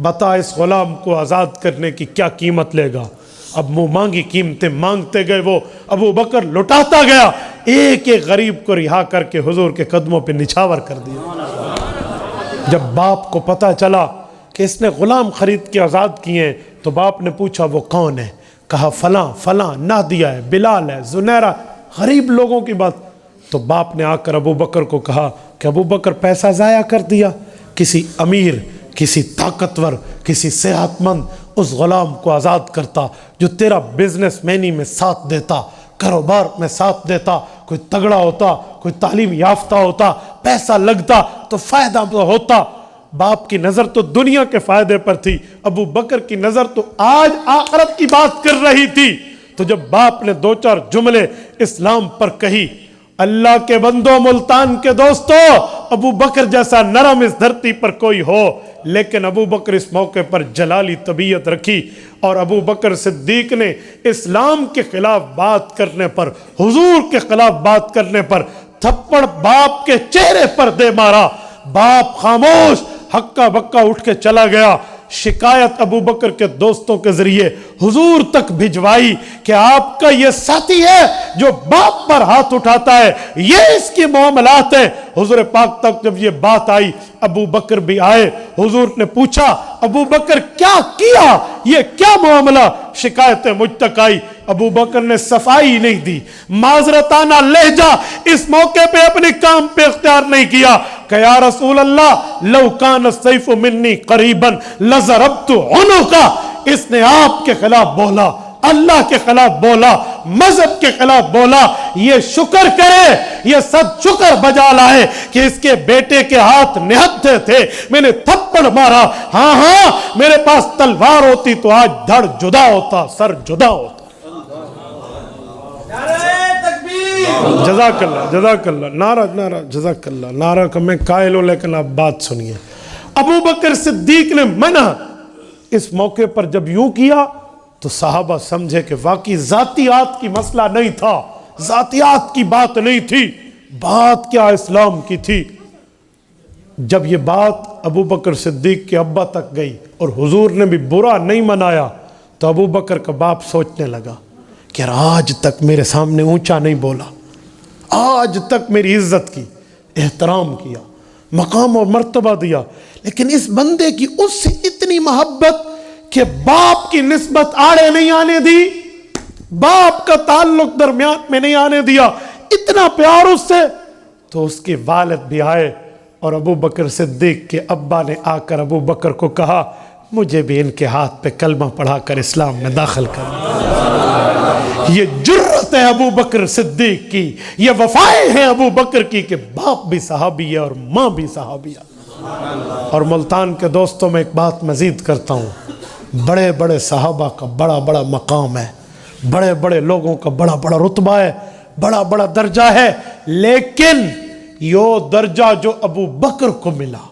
بتا اس غلام کو آزاد کرنے کی کیا قیمت لے گا؟ اب منہ مانگی قیمتیں مانگتے گئے، وہ ابو بکر لٹاتا گیا، ایک ایک غریب کو رہا کر کے حضور کے قدموں پہ نچھاور کر دیا۔ جب باپ کو پتہ چلا کہ اس نے غلام خرید کے آزاد کیے ہیں تو باپ نے پوچھا وہ کون ہے؟ کہا فلاں فلاں، نادیہ ہے، بلال ہے، زنیرہ، غریب لوگوں کی بات۔ تو باپ نے آ کر ابو بکر کو کہا کہ ابو بکر پیسہ ضائع کر دیا، کسی امیر، کسی طاقتور، کسی صحت مند اس غلام کو آزاد کرتا جو تیرا بزنس مینی میں ساتھ دیتا، کاروبار میں ساتھ دیتا، کوئی تگڑا ہوتا، کوئی تعلیم یافتہ ہوتا، پیسہ لگتا تو فائدہ ہوتا۔ باپ کی نظر تو دنیا کے فائدے پر تھی، ابو بکر کی نظر تو آج آخرت کی بات کر رہی تھی۔ تو جب باپ نے دو چار جملے اسلام پر کہی اللہ کے بندوں، ملتان کے دوستوں، ابو بکر جیسا نرم اس دھرتی پر کوئی ہو، لیکن ابو بکر اس موقع پر جلالی طبیعت رکھی، اور ابو بکر صدیق نے اسلام کے خلاف بات کرنے پر، حضور کے خلاف بات کرنے پر تھپڑ باپ کے چہرے پر دے مارا۔ باپ خاموش، ہکا بکا اٹھ کے چلا گیا۔ شکایت ابو بکر کے دوستوں کے ذریعے حضور تک بھجوائی کہ آپ کا یہ ساتھی ہے جو باپ پر ہاتھ اٹھاتا ہے، یہ اس کی معاملات ہے۔ حضور پاک تک جب یہ بات آئی، ابو بکر بھی آئے۔ حضور نے پوچھا، ابو بکر کیا کیا، یہ کیا معاملہ؟ شکایتیں مجھ تک آئی۔ ابو بکر نے صفائی نہیں دی، معذرتانہ لہجہ اس موقع پہ اپنے کام پہ اختیار نہیں کیا کہ یا رسول اللہ لو کان السیف منی قریبا لضربت عنقا۔ اس نے آپ کے خلاف بولا، اللہ کے خلاف بولا، مذہب کے خلاف بولا۔ یہ شکر کرے، یہ سب شکر بجا لائے کہ اس کے بیٹے کے ہاتھ نہتے تھے، میں نے تھپڑ مارا۔ ہاں ہاں، میرے پاس تلوار ہوتی تو آج دھڑ جدا ہوتا، سر جدا ہوتا۔ جزاک اللہ، جزاک اللہ، نعرہ جزاک اللہ، نعرہ کا میں قائل ہوں، لیکن آپ بات سنیے۔ ابو بکر صدیق نے منع اس موقع پر جب یوں کیا تو صحابہ سمجھے کہ واقعی ذاتیات کی مسئلہ نہیں تھا، ذاتیات کی بات نہیں تھی، بات کیا اسلام کی تھی۔ جب یہ بات ابو بکر صدیق کے ابا تک گئی اور حضور نے بھی برا نہیں منایا تو ابو بکر کا باپ سوچنے لگا کہ آج تک میرے سامنے اونچا نہیں بولا، آج تک میری عزت کی، احترام کیا، مقام اور مرتبہ دیا، لیکن اس بندے کی اس سے اتنی محبت کہ باپ کی نسبت آڑے نہیں آنے دی، باپ کا تعلق درمیان میں نہیں آنے دیا، اتنا پیار اس سے۔ تو اس کے والد بھی آئے اور ابو بکر صدیق کے ابا نے آ کر ابو بکر کو کہا مجھے بھی ان کے ہاتھ پہ کلمہ پڑھا کر اسلام میں داخل کرنا۔ یہ جرت ہے ابو بکر صدیق کی، یہ وفائیں ہیں ابو بکر کی کہ باپ بھی صحابی ہے اور ماں بھی صحابی ہے۔ اور ملتان کے دوستوں میں ایک بات مزید کرتا ہوں، بڑے بڑے صحابہ کا بڑا بڑا مقام ہے، بڑے بڑے لوگوں کا بڑا بڑا رتبہ ہے، بڑا بڑا درجہ ہے، لیکن یہ درجہ جو ابو بکر کو ملا،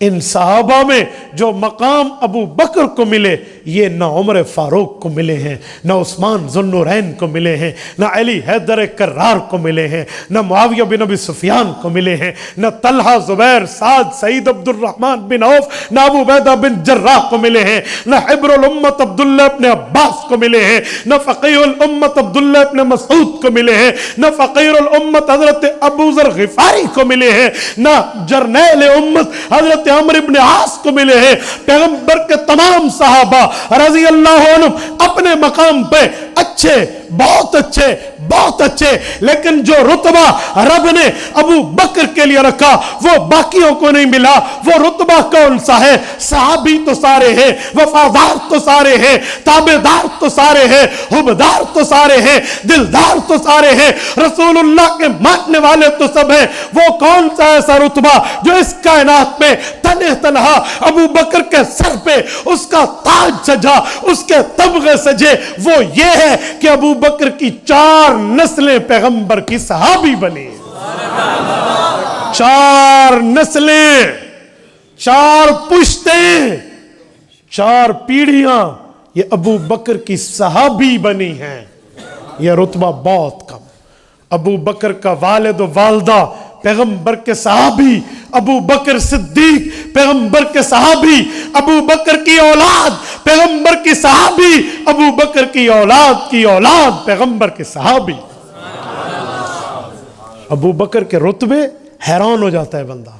ان صحابہ میں جو مقام ابو بکر کو ملے، یہ نہ عمر فاروق کو ملے ہیں، نہ عثمان ذو النورین کو ملے ہیں، نہ علی حیدر کرار کو ملے ہیں، نہ معاویہ بن ابی سفیان کو ملے ہیں، نہ طلحہ زبیر سعد سعید عبد الرحمن بن عوف، نہ ابو عبیدہ بن جراح کو ملے ہیں، نہ حبر الامت عبداللہ ابن عباس کو ملے ہیں، نہ فقیہ الامت عبداللہ ابن مسعود کو ملے ہیں، نہ فقیر الامت حضرت ابو ذر غفاری کو ملے ہیں، نہ جرنیل امت حضرت عمرو ابن عاص کو ملے ہیں۔ پیغمبر کے تمام صحابہ رضی اللہ عنہ اپنے مقام پہ اچھے، بہت اچھے، بہت اچھے، لیکن جو رتبہ رب نے ابو بکر کے لیے رکھا وہ باقیوں کو نہیں ملا۔ وہ رتبہ کون سا ہے؟ صحابی تو سارے ہیں، وفادار تو سارے ہیں، تابعدار تو سارے ہیں، حبدار تو سارے ہیں، دلدار تو سارے ہیں، رسول اللہ کے ماننے والے تو سب ہیں۔ وہ کون سا ایسا رتبہ جو اس کائنات میں تنہ تنہا ابو بکر کے سر پہ اس کا تاج سجا، اس کے تبغے سجے؟ وہ یہ ہے کہ ابو بکر کی 4 نسلیں پیغمبر کی صحابی بنی، 4 نسلیں، 4 پشتیں، 4 پیڑھیاں یہ ابو بکر کی صحابی بنی ہیں۔ یہ رتبہ بہت کم۔ ابو بکر کا والد و والدہ پیغمبر کے صحابی، ابو بکر صدیق پیغمبر کے صحابی، ابو بکر کی اولاد پیغمبر کی صحابی، ابو بکر کی اولاد پیغمبر کے صحابی۔ ابو بکر کے رتبے حیران ہو جاتا ہے بندہ۔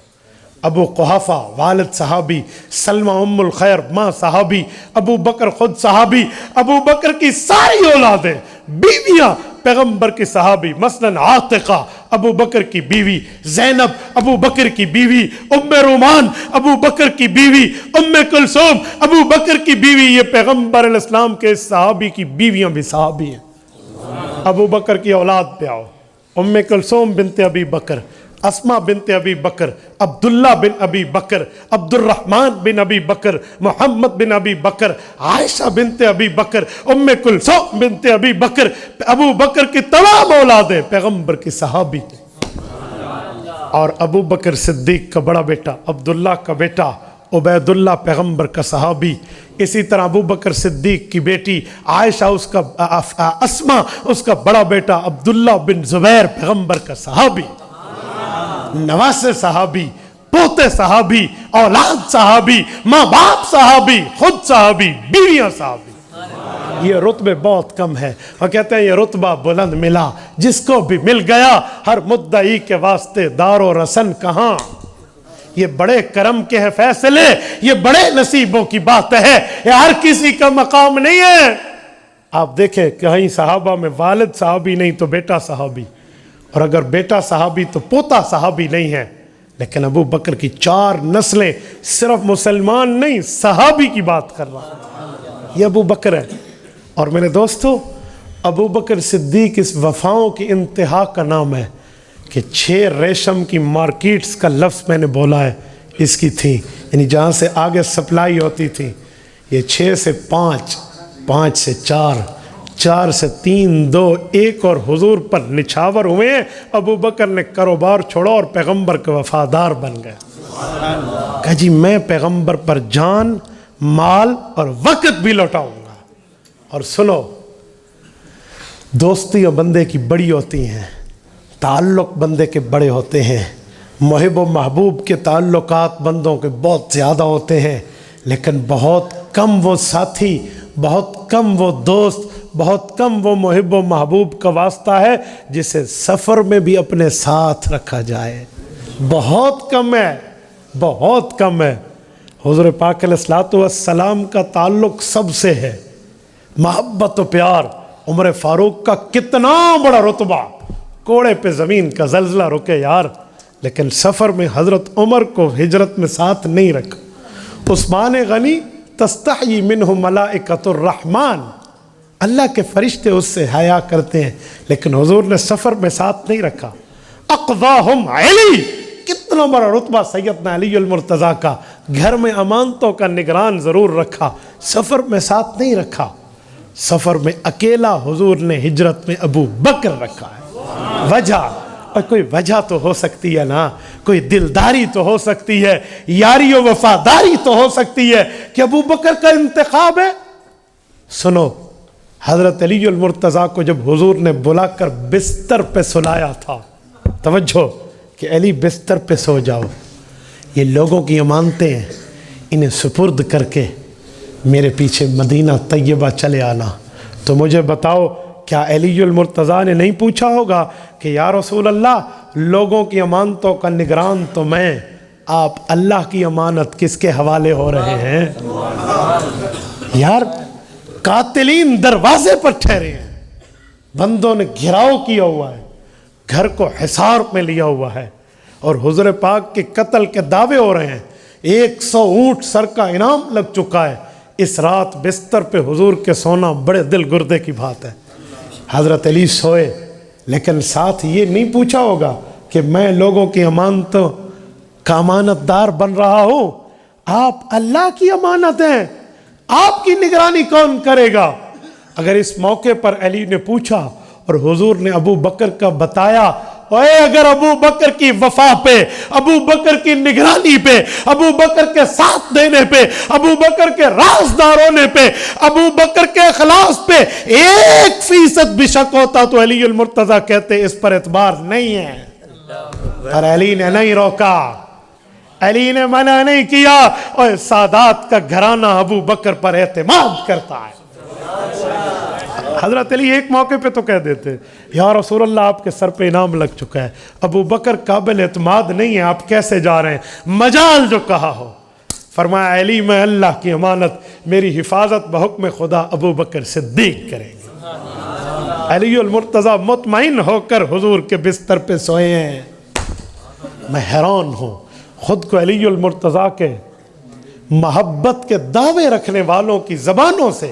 ابو قحافہ والد صحابی، سلمہ ام الخیر ماں صحابی، ابو بکر خود صحابی، ابو بکر کی ساری اولادیں، بیویاں پیغمبر کی صحابی، مثلا عاتقہ ابو بکر کی بیوی، زینب ابو بکر کی بیوی، ام رومان ابو بکر کی بیوی، ام کلثوم ابو بکر کی بیوی، یہ پیغمبر علیہ السلام کے صحابی کی بیویاں بھی صحابی ہیں۔ ابو بکر کی اولاد پہ آؤ، ام کلثوم بنت ابی بکر، اسما بنت ابی بکر، عبداللہ بن ابی بکر، عبد الرحمن بن ابی بکر، محمد بن ابی بکر، عائشہ بنت ابی بکر، ام کلثوم بنت ابی بکر، ابو بکر کی تمام اولادیں پیغمبر کی صحابی تھے۔ اور ابو بکر صدیق کا بڑا بیٹا عبداللہ کا بیٹا عبیداللہ پیغمبر کا صحابی، اسی طرح ابو بکر صدیق کی بیٹی عائشہ اس کا اسما اس کا بڑا بیٹا عبداللہ بن زبیر پیغمبر کا صحابی، نواسے صحابی، پوتے صحابی، اولاد صحابی، ماں باپ صحابی، خود صحابی، بیویاں صحابی۔ یہ رتبے بہت کم ہے، اور کہتے ہیں یہ رتبہ بلند ملا جس کو بھی مل گیا، ہر مدعی کے واسطے دار و رسن کہاں۔ یہ بڑے کرم کے ہیں فیصلے، یہ بڑے نصیبوں کی بات ہے، یہ ہر کسی کا مقام نہیں ہے۔ آپ دیکھیں کہیں صحابہ میں والد صحابی نہیں تو بیٹا صحابی، اور اگر بیٹا صحابی تو پوتا صحابی نہیں ہے، لیکن ابو بکر کی 4 نسلیں صرف مسلمان نہیں صحابی کی بات کر رہا ہے، یہ ابو بکر ہے۔ اور میرے دوستو، ابو بکر صدیق اس وفاؤں کی انتہا کا نام ہے کہ 6 ریشم کی مارکیٹس کا لفظ میں نے بولا ہے، اس کی تھی، یعنی جہاں سے آگے سپلائی ہوتی تھی، یہ 6 سے 5، 5 سے 4، 4 سے 3، 2، 1 اور حضور پر نچھاور ہوئے ہیں۔ ابو بکر نے کاروبار چھوڑا اور پیغمبر کے وفادار بن گئے، کہا جی میں پیغمبر پر جان، مال اور وقت بھی لوٹاؤں گا۔ اور سنو، دوستیاں بندے کی بڑی ہوتی ہیں، تعلق بندے کے بڑے ہوتے ہیں، محب و محبوب کے تعلقات بندوں کے بہت زیادہ ہوتے ہیں، لیکن بہت کم وہ ساتھی، بہت کم وہ دوست، بہت کم وہ محب و محبوب کا واسطہ ہے جسے سفر میں بھی اپنے ساتھ رکھا جائے، بہت کم ہے، بہت کم ہے۔ حضور پاک علیہ الصلوۃ والسلام کا تعلق سب سے ہے، محبت و پیار۔ عمر فاروق کا کتنا بڑا رتبہ، کوڑے پہ زمین کا زلزلہ رکے یار، لیکن سفر میں حضرت عمر کو ہجرت میں ساتھ نہیں رکھا۔ عثمان غنی تستحیی منہ ملائکۃ الرحمن، اللہ کے فرشتے اس سے حیا کرتے ہیں، لیکن حضور نے سفر میں ساتھ نہیں رکھا۔ اقضاہم علی، کتنا بڑا رتبہ سیدنا علی المرتضیٰ کا، گھر میں امانتوں کا نگران ضرور رکھا، سفر میں ساتھ نہیں رکھا۔ سفر میں اکیلا حضور نے ہجرت میں ابو بکر رکھا ہے۔ وجہ، اور کوئی وجہ تو ہو سکتی ہے نا، کوئی دلداری تو ہو سکتی ہے، یاری و وفاداری تو ہو سکتی ہے کہ ابو بکر کا انتخاب ہے۔ سنو، حضرت علی المرتضیٰ کو جب حضور نے بلا کر بستر پہ سلایا تھا، توجہ کہ علی بستر پہ سو جاؤ، یہ لوگوں کی امانتیں ہیں، انہیں سپرد کر کے میرے پیچھے مدینہ طیبہ چلے آنا۔ تو مجھے بتاؤ، کیا علی المرتضیٰ نے نہیں پوچھا ہوگا کہ یا رسول اللہ، لوگوں کی امانتوں کا نگران تو میں، آپ اللہ کی امانت کس کے حوالے ہو رہے ہیں؟ یار قاتلین دروازے پر ٹھہرے ہیں، بندوں نے گھراؤ کیا ہوا ہے، گھر کو حصار میں لیا ہوا ہے، اور حضور پاک کے قتل کے دعوے ہو رہے ہیں، 100 اونٹ سر کا انعام لگ چکا ہے۔ اس رات بستر پہ حضور کے سونا بڑے دل گردے کی بات ہے۔ حضرت علی سوئے، لیکن ساتھ یہ نہیں پوچھا ہوگا کہ میں لوگوں کی امانتوں کا امانت دار بن رہا ہوں، آپ اللہ کی امانت ہیں، آپ کی نگرانی کون کرے گا؟ اگر اس موقع پر علی نے پوچھا اور حضور نے ابو بکر کا بتایا، اوے اگر ابو بکر کی وفا پہ، ابو بکر کی نگرانی پہ، ابو بکر کے ساتھ دینے پہ، ابو بکر کے رازدار ہونے پہ، ابو بکر کے اخلاص پہ 1% بھی شک ہوتا تو علی المرتضیٰ کہتے اس پر اعتبار نہیں ہے، اور علی نے نہیں روکا، علی نے منع نہیں کیا، اور سادات کا گھرانہ ابو بکر پر اعتماد کرتا ہے۔ حضرت علی ایک موقع پہ تو کہہ دیتے، یا رسول اللہ آپ کے سر پہ انعام لگ چکا ہے، ابو بکر قابل اعتماد نہیں ہے، آپ کیسے جا رہے ہیں؟ مجال جو کہا ہو۔ فرمایا علی میں اللہ کی امانت، میری حفاظت بحکم خدا ابو بکر صدیق کریں گے۔ علی المرتضیٰ مطمئن ہو کر حضور کے بستر پہ سوئے ہیں۔ میں حیران ہوں، خود کو علی المرتضیٰ کے محبت کے دعوے رکھنے والوں کی زبانوں سے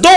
2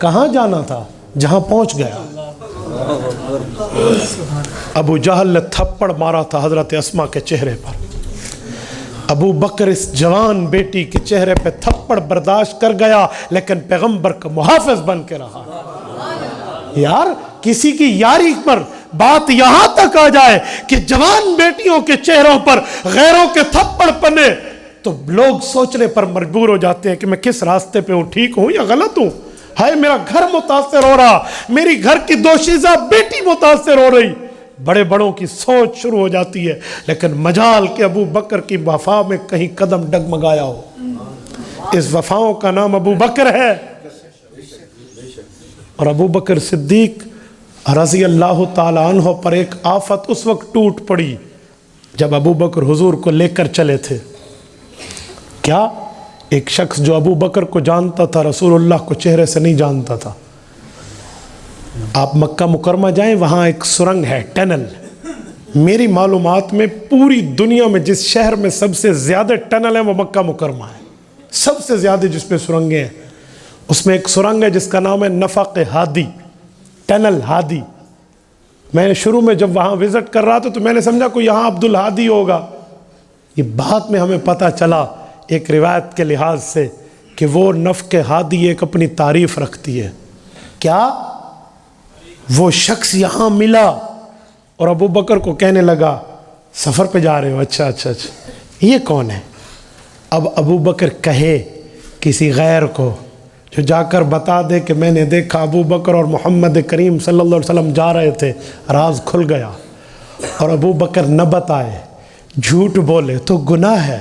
کہاں جانا تھا؟ جہاں پہنچ گیا۔ ابو جہل نے تھپڑ مارا تھا حضرت اسما کے چہرے پر، ابو بکر اس جوان بیٹی کے چہرے پہ تھپڑ برداشت کر گیا، لیکن پیغمبر کا محافظ بن کے رہا۔ یار کسی کی یاری پر بات یہاں تک آ جائے کہ جوان بیٹیوں کے چہروں پر غیروں کے تھپڑ پنے تو لوگ سوچنے پر مجبور ہو جاتے ہیں کہ میں کس راستے پہ ہوں، ٹھیک ہوں یا غلط ہوں؟ ہائے میرا گھر متاثر ہو رہا، میری گھر کی دوشیزہ بیٹی متاثر ہو رہی، بڑے بڑوں کی سوچ شروع ہو جاتی ہے۔ لیکن مجال کہ ابو بکر کی وفا میں کہیں قدم ڈگمگایا ہو، اس وفاؤں کا نام ابو بکر ہے۔ اور ابو بکر صدیق رضی اللہ تعالیٰ عنہ پر ایک آفت اس وقت ٹوٹ پڑی جب ابو بکر حضور کو لے کر چلے تھے۔ کیا؟ ایک شخص جو ابو بکر کو جانتا تھا رسول اللہ کو چہرے سے نہیں جانتا تھا۔ آپ مکہ مکرمہ جائیں، وہاں ایک سرنگ ہے، ٹنل۔ میری معلومات میں پوری دنیا میں جس شہر میں سب سے زیادہ ٹنل ہیں وہ مکہ مکرمہ ہے، سب سے زیادہ جس میں سرنگیں ہیں۔ اس میں ایک سرنگ ہے جس کا نام ہے نفق ہادی، ٹنل ہادی۔ میں شروع میں جب وہاں وزٹ کر رہا تھا تو میں نے سمجھا کوئی یہاں عبد الہادی ہوگا، یہ بعد میں ہمیں پتہ چلا ایک روایت کے لحاظ سے کہ وہ نفق ہادی ایک اپنی تعریف رکھتی ہے۔ کیا؟ وہ شخص یہاں ملا اور ابو بکر کو کہنے لگا سفر پہ جا رہے ہو؟ اچھا اچھا اچھا، یہ کون ہے؟ اب ابو بکر کہے کسی غیر کو جو جا کر بتا دے کہ میں نے دیکھا ابو بکر اور محمد کریم صلی اللہ علیہ وسلم جا رہے تھے، راز کھل گیا۔ اور ابو بکر نہ بتائے، جھوٹ بولے تو گناہ ہے۔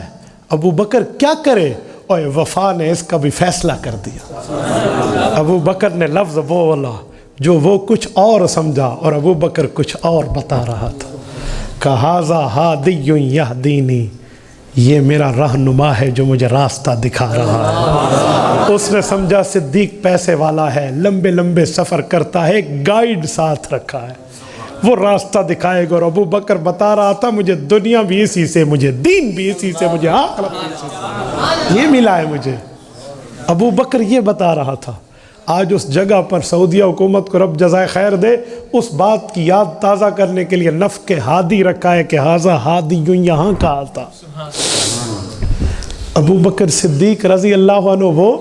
ابو بکر کیا کرے؟ اور وفا نے اس کا بھی فیصلہ کر دیا۔ ابو بکر نے لفظ بولا جو وہ کچھ اور سمجھا اور ابو بکر کچھ اور بتا رہا تھا۔ کہذا ہادی یہدینی، یہ میرا رہنما ہے جو مجھے راستہ دکھا رہا ہے۔ اس نے سمجھا صدیق پیسے والا ہے، لمبے لمبے سفر کرتا ہے، ایک گائیڈ ساتھ رکھا ہے، وہ راستہ دکھائے گا۔ اور ابو بکر بتا رہا تھا مجھے دنیا بھی اسی سے، مجھے دین بھی اسی سے، مجھے آخرت بھی اسی سے، یہ ملا ہے مجھے۔ ابو بکر یہ بتا رہا تھا۔ آج اس جگہ پر سعودیہ حکومت کو رب جزائے خیر دے، اس بات کی یاد تازہ کرنے کے لیے نفق ہادی رکھا ہے کہ ہاذا ہادی یوں یہاں کہا تھا۔ ابو بکر صدیق رضی اللہ عنہ وہ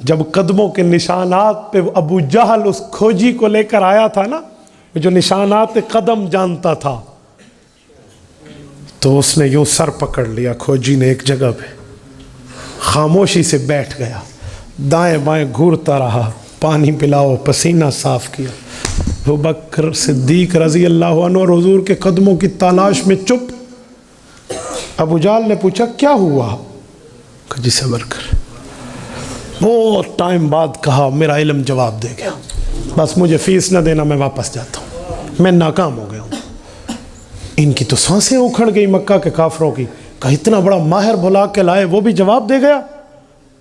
جب قدموں کے نشانات پہ ابو جہل اس کھوجی کو لے کر آیا تھا نا، جو نشانات قدم جانتا تھا، تو اس نے یوں سر پکڑ لیا کھوجی نے ایک جگہ پہ، خاموشی سے بیٹھ گیا، دائیں بائیں گھورتا رہا، پانی پلاؤ، پسینہ صاف کیا۔ ابو بکر صدیق رضی اللہ عنہ اور حضور کے قدموں کی تلاش میں چپ۔ ابو جہل نے پوچھا کیا ہوا؟ کہ جی صبر کر۔ بہت ٹائم بعد کہا میرا علم جواب دے گیا، بس مجھے فیس نہ دینا، میں واپس جاتا ہوں، میں ناکام ہو گیا ہوں۔ ان کی تو سانسیں اکھڑ گئی مکہ کے کافروں کی، کہ اتنا بڑا ماہر بلا کے لائے وہ بھی جواب دے گیا۔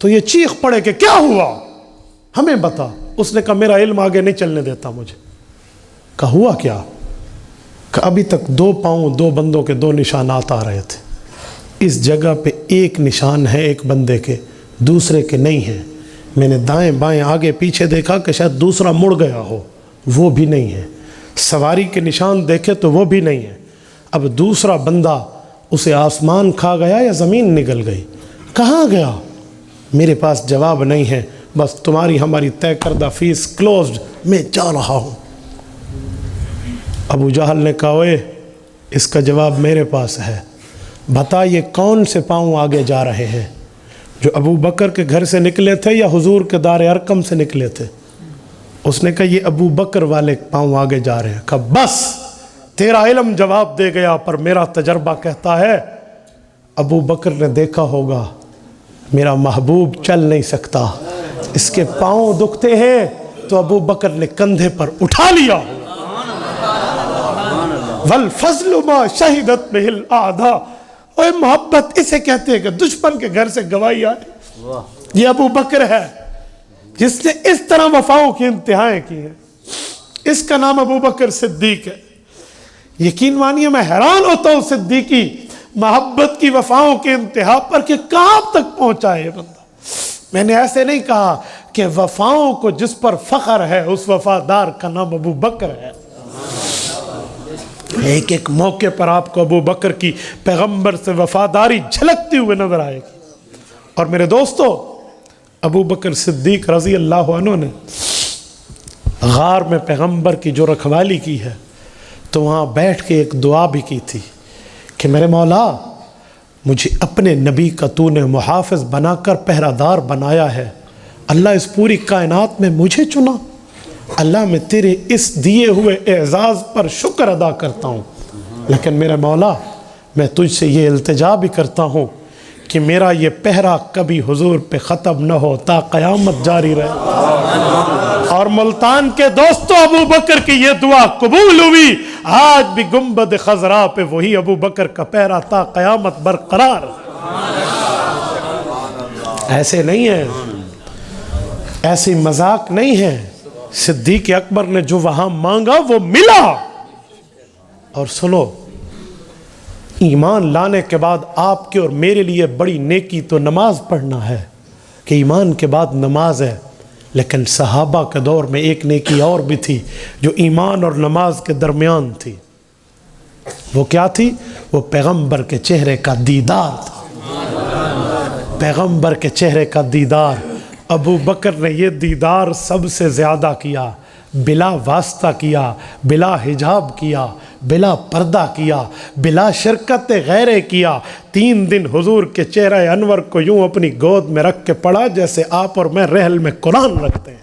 تو یہ چیخ پڑے کہ کیا ہوا، ہمیں بتا۔ اس نے کہا میرا علم آگے نہیں چلنے دیتا مجھے۔ کہا ہوا کیا؟ کہ ابھی تک 2 پاؤں 2 بندوں کے 2 نشانات آ رہے تھے، اس جگہ پہ ایک نشان ہے ایک بندے کے، دوسرے کے نہیں ہیں۔ میں نے دائیں بائیں آگے پیچھے دیکھا کہ شاید دوسرا مڑ گیا ہو، وہ بھی نہیں ہے۔ سواری کے نشان دیکھے تو وہ بھی نہیں ہے۔ اب دوسرا بندہ اسے آسمان کھا گیا یا زمین نگل گئی؟ کہاں گیا؟ میرے پاس جواب نہیں ہے، بس تمہاری ہماری طے کردہ فیس کلوزڈ، میں جا رہا ہوں۔ ابو جہل نے کہا اوے اس کا جواب میرے پاس ہے، بتا یہ کون سے پاؤں آگے جا رہے ہیں؟ جو ابو بکر کے گھر سے نکلے تھے یا حضور کے دار ارقم سے نکلے تھے؟ اس نے کہا یہ ابو بکر والے پاؤں آگے جا رہے ہیں۔ کہا بس تیرا علم جواب دے گیا، پر میرا تجربہ کہتا ہے ابو بکر نے دیکھا ہوگا میرا محبوب چل نہیں سکتا، اس کے پاؤں دکھتے ہیں، تو ابو بکر نے کندھے پر اٹھا لیا۔ والفضل ما شہدت بہ الاعداء، اور محبت اسے کہتے ہیں کہ دشمن کے گھر سے گواہی آئے۔ یہ ابو بکر ہے جس نے اس طرح وفاؤں کی انتہائیں کی ہیں، اس کا نام ابو بکر صدیق ہے۔ یقین مانیے میں حیران ہوتا ہوں صدیقی محبت کی وفاؤں کے انتہا پر کہ کہاں تک پہنچا ہے یہ بندہ۔ میں نے ایسے نہیں کہا کہ وفاؤں کو جس پر فخر ہے اس وفادار کا نام ابو بکر ہے۔ ایک ایک موقع پر آپ کو ابو بکر کی پیغمبر سے وفاداری جھلکتی ہوئے نظر آئے گی۔ اور میرے دوستو، ابو بکر صدیق رضی اللہ عنہ نے غار میں پیغمبر کی جو رکھوالی کی ہے تو وہاں بیٹھ کے ایک دعا بھی کی تھی کہ میرے مولا، مجھے اپنے نبی کا تو نے محافظ بنا کر پہرہ دار بنایا ہے، اللہ اس پوری کائنات میں مجھے چنا، اللہ میں تیرے اس دیے ہوئے اعزاز پر شکر ادا کرتا ہوں، لیکن میرے مولا میں تجھ سے یہ التجا بھی کرتا ہوں کہ میرا یہ پہرہ کبھی حضور پہ ختم نہ ہو تا قیامت جاری رہے۔ اور ملتان کے دوستوں، ابو بکر کی یہ دعا قبول ہوئی، آج بھی گنبد خضرا پہ وہی ابو بکر کا پہرہ تا قیامت برقرار۔ ایسے نہیں ہے، ایسی مذاق نہیں ہے، صدیق اکبر نے جو وہاں مانگا وہ ملا۔ اور سنو، ایمان لانے کے بعد آپ کے اور میرے لیے بڑی نیکی تو نماز پڑھنا ہے کہ ایمان کے بعد نماز ہے، لیکن صحابہ کے دور میں ایک نیکی اور بھی تھی جو ایمان اور نماز کے درمیان تھی۔ وہ کیا تھی؟ وہ پیغمبر کے چہرے کا دیدار تھا۔ پیغمبر کے چہرے کا دیدار۔ ابو بکر نے یہ دیدار سب سے زیادہ کیا، بلا واسطہ کیا، بلا حجاب کیا، بلا پردہ کیا، بلا شرکت غیرے کیا۔ 3 دن حضور کے چہرہ انور کو یوں اپنی گود میں رکھ کے پڑھا جیسے آپ اور میں رحل میں قرآن رکھتے ہیں۔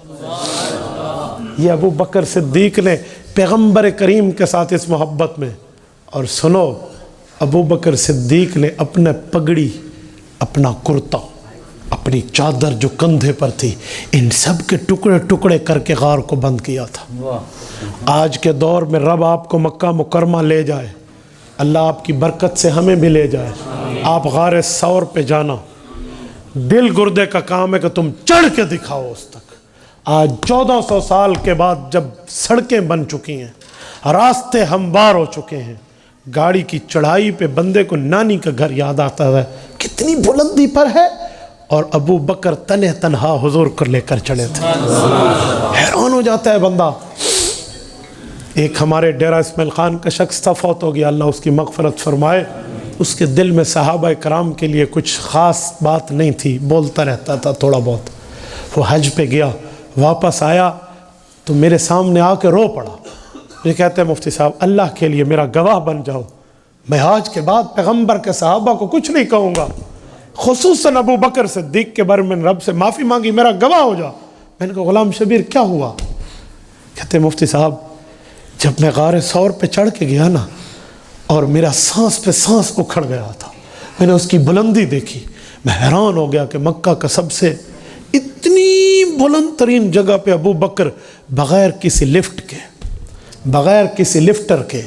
یہ ابو بکر صدیق نے پیغمبر کریم کے ساتھ اس محبت میں۔ اور سنو، ابو بکر صدیق نے اپنے پگڑی، اپنا کرتا، اپنی چادر جو کندھے پر تھی، ان سب کے ٹکڑے ٹکڑے کر کے غار کو بند کیا تھا۔ آج کے دور میں رب آپ کو مکہ مکرمہ لے جائے، اللہ آپ کی برکت سے ہمیں بھی لے جائے، آپ غار ثور پہ جانا، دل گردے کا کام ہے کہ تم چڑھ کے دکھاؤ اس تک۔ آج 1400 سال کے بعد جب سڑکیں بن چکی ہیں، راستے ہموار ہو چکے ہیں، گاڑی کی چڑھائی پہ بندے کو نانی کا گھر یاد آتا ہے، کتنی بلندی پر ہے، اور ابو بکر تنہ تنہا حضور کو لے کر چڑھے تھے۔ حیران ہو جاتا ہے بندہ۔ ایک ہمارے ڈیرہ اسماعیل خان کا شخص تھا، فوت ہو گیا، اللہ اس کی مغفرت فرمائے۔ اس کے دل میں صحابہ کرام کے لیے کچھ خاص بات نہیں تھی، بولتا رہتا تھا تھوڑا بہت۔ وہ حج پہ گیا، واپس آیا تو میرے سامنے آ کے رو پڑا۔ یہ کہتے ہیں مفتی صاحب اللہ کے لیے میرا گواہ بن جاؤ، میں آج کے بعد پیغمبر کے صحابہ کو کچھ نہیں کہوں گا، خصوصاً ابو بکر صدیق کے بارے میں رب سے معافی مانگی، میرا گواہ ہو جا۔ میں نے کہا غلام شبیر کیا ہوا؟ کہتے ہیں مفتی صاحب جب میں غار ثور پہ چڑھ کے گیا نا، اور میرا سانس پہ سانس اکھڑ گیا تھا، میں نے اس کی بلندی دیکھی، میں حیران ہو گیا کہ مکہ کا سب سے اتنی بلند ترین جگہ پہ ابو بکر بغیر کسی لفٹ کے، بغیر کسی لفٹر کے،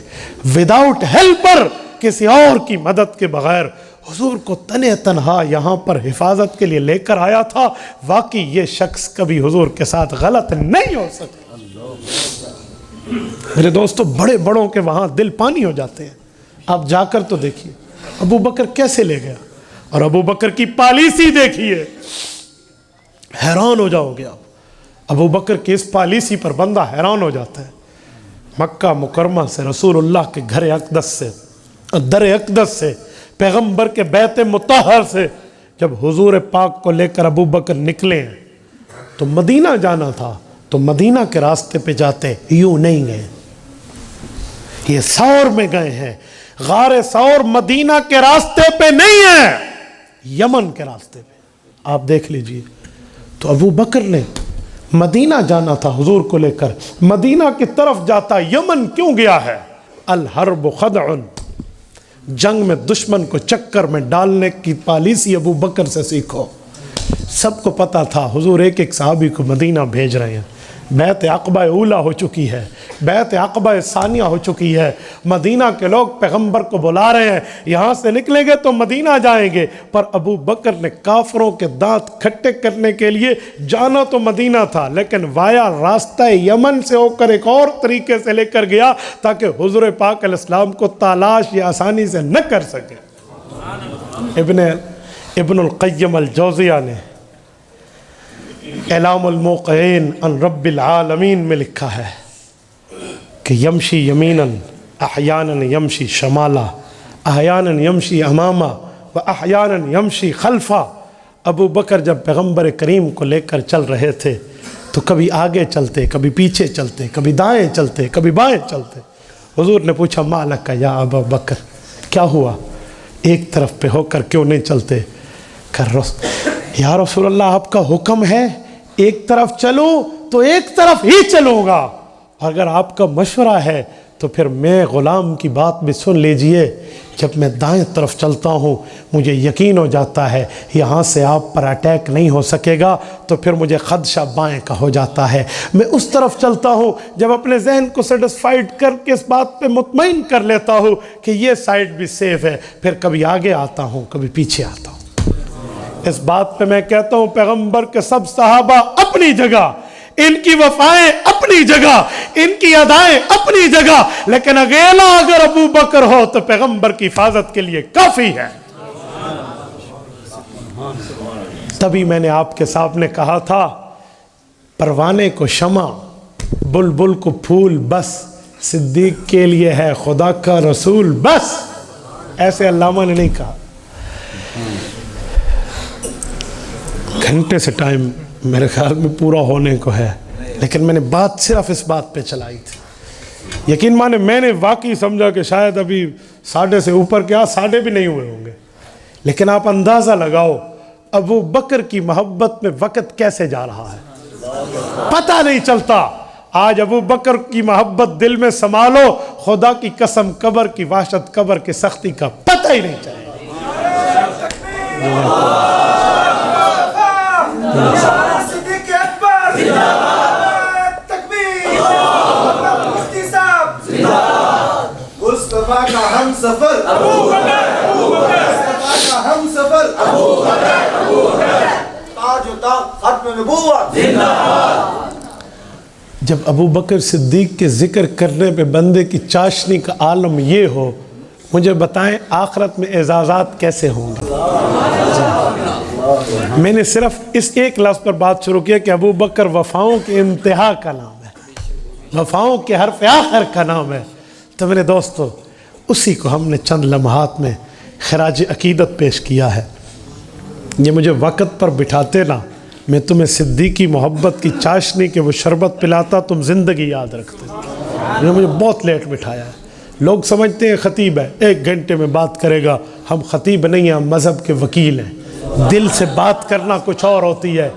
وداؤٹ ہیلپر، کسی اور کی مدد کے بغیر حضور کو تنہ تنہا یہاں پر حفاظت کے لیے لے کر آیا تھا۔ واقعی یہ شخص کبھی حضور کے ساتھ غلط نہیں ہو سکتا۔ میرے دوستو، بڑے بڑوں کے وہاں دل پانی ہو جاتے ہیں۔ آپ جا کر تو دیکھیے ابو بکر کیسے لے گیا، اور ابو بکر کی پالیسی دیکھیے، حیران ہو جاؤ گے آپ۔ ابو بکر کی اس پالیسی پر بندہ حیران ہو جاتا ہے۔ مکہ مکرمہ سے، رسول اللہ کے گھر اقدس سے، در اقدس سے، پیغمبر کے بیت مطہر سے جب حضور پاک کو لے کر ابو بکر نکلے ہیں تو مدینہ جانا تھا، تو مدینہ کے راستے پہ جاتے، یوں نہیں گئے، یہ ثور میں گئے ہیں۔ غار ثور مدینہ کے راستے پہ نہیں ہے، یمن کے راستے پہ، آپ دیکھ لیجئے۔ تو ابو بکر نے مدینہ جانا تھا حضور کو لے کر، مدینہ کی طرف جاتا یمن کیوں گیا ہے؟ الحرب خدع، جنگ میں دشمن کو چکر میں ڈالنے کی پالیسی ابو بکر سے سیکھو۔ سب کو پتا تھا حضور ایک ایک صحابی کو مدینہ بھیج رہے ہیں، بیعت عقبہ اولا ہو چکی ہے، بیعت عقبہ ثانیہ ہو چکی ہے، مدینہ کے لوگ پیغمبر کو بلا رہے ہیں، یہاں سے نکلیں گے تو مدینہ جائیں گے۔ پر ابو بکر نے کافروں کے دانت کھٹے کرنے کے لیے جانا تو مدینہ تھا، لیکن وایا راستہ یمن سے ہو کر ایک اور طریقے سے لے کر گیا تاکہ حضور پاک علیہ السلام کو تلاش یا آسانی سے نہ کر سکے۔ ابن القیم الجوزیہ نے اعلام الموقعین عن رب العالمین میں لکھا ہے کہ یمشی یمیناً احیاناً یمشی شمالا احیاناً یمشی اماما و احیاناً یمشی خلفا۔ ابو بکر جب پیغمبر کریم کو لے کر چل رہے تھے تو کبھی آگے چلتے، کبھی پیچھے چلتے، کبھی دائیں چلتے، کبھی بائیں چلتے۔ حضور نے پوچھا ما لک یا ابا بکر، کیا ہوا، ایک طرف پہ ہو کر کیوں نہیں چلتے؟ یا رسول اللہ آپ کا حکم ہے ایک طرف چلوں تو ایک طرف ہی چلوں گا، اور اگر آپ کا مشورہ ہے تو پھر میں غلام کی بات بھی سن لیجئے، جب میں دائیں طرف چلتا ہوں مجھے یقین ہو جاتا ہے یہاں سے آپ پر اٹیک نہیں ہو سکے گا، تو پھر مجھے خدشہ بائیں کا ہو جاتا ہے۔ میں اس طرف چلتا ہوں جب اپنے ذہن کو سیٹسفائیڈ کر کے اس بات پہ مطمئن کر لیتا ہوں کہ یہ سائیڈ بھی سیف ہے، پھر کبھی آگے آتا ہوں کبھی پیچھے آتا ہوں۔ اس بات پہ میں کہتا ہوں پیغمبر کے سب صحابہ اپنی جگہ، ان کی وفائیں اپنی جگہ، ان کی ادائیں اپنی جگہ، لیکن اکیلا اگر ابو بکر ہو تو پیغمبر کی حفاظت کے لیے کافی ہے۔ تبھی میں نے آپ کے سامنے کہا تھا پروانے کو شمع، بلبل کو پھول بس، صدیق کے لیے ہے خدا کا رسول بس۔ ایسے علامہ نے نہیں کہا۔ گھنٹے سے ٹائم میرے خیال میں پورا ہونے کو ہے، لیکن میں نے بات صرف اس بات پہ چلائی تھی۔ یقین مانے میں نے واقعی سمجھا کہ شاید ابھی 7:30 سے اوپر کیا 7:30 بھی نہیں ہوئے ہوں گے، لیکن آپ اندازہ لگاؤ ابو بکر کی محبت میں وقت کیسے جا رہا ہے، پتہ نہیں چلتا۔ آج ابو بکر کی محبت دل میں سنبھالو، خدا کی قسم قبر کی وحشت، قبر کی سختی کا پتہ ہی نہیں چلے۔ صدیق اکبر تکبیر، مفتی صاحب مصطفیٰ کا ہم سفر ابو بکر، مصطفیٰ کا ہم سفر ابو بکر، تاج و تاج ختم نبوت زندہ باد۔ جب ابو بکر صدیق کے ذکر کرنے پہ بندے کی چاشنی کا عالم یہ ہو، مجھے بتائیں آخرت میں اعزازات کیسے ہوں گے؟ میں نے صرف اس ایک لفظ پر بات شروع کیا کہ ابو بکر وفاؤں کے انتہا کا نام ہے، وفاؤں کے حرف آخر کا نام ہے۔ تو میرے دوستو اسی کو ہم نے چند لمحات میں خراج عقیدت پیش کیا ہے۔ یہ مجھے وقت پر بٹھاتے نا، میں تمہیں صدیقی محبت کی چاشنی کے وہ شربت پلاتا تم زندگی یاد رکھتے۔ انہوں نے مجھے بہت لیٹ بٹھایا ہے۔ لوگ سمجھتے ہیں خطیب ہے 1 گھنٹے میں بات کرے گا، ہم خطیب نہیں ہیں، ہم مذہب کے وکیل ہیں۔ دل سے بات کرنا کچھ اور ہوتی ہے،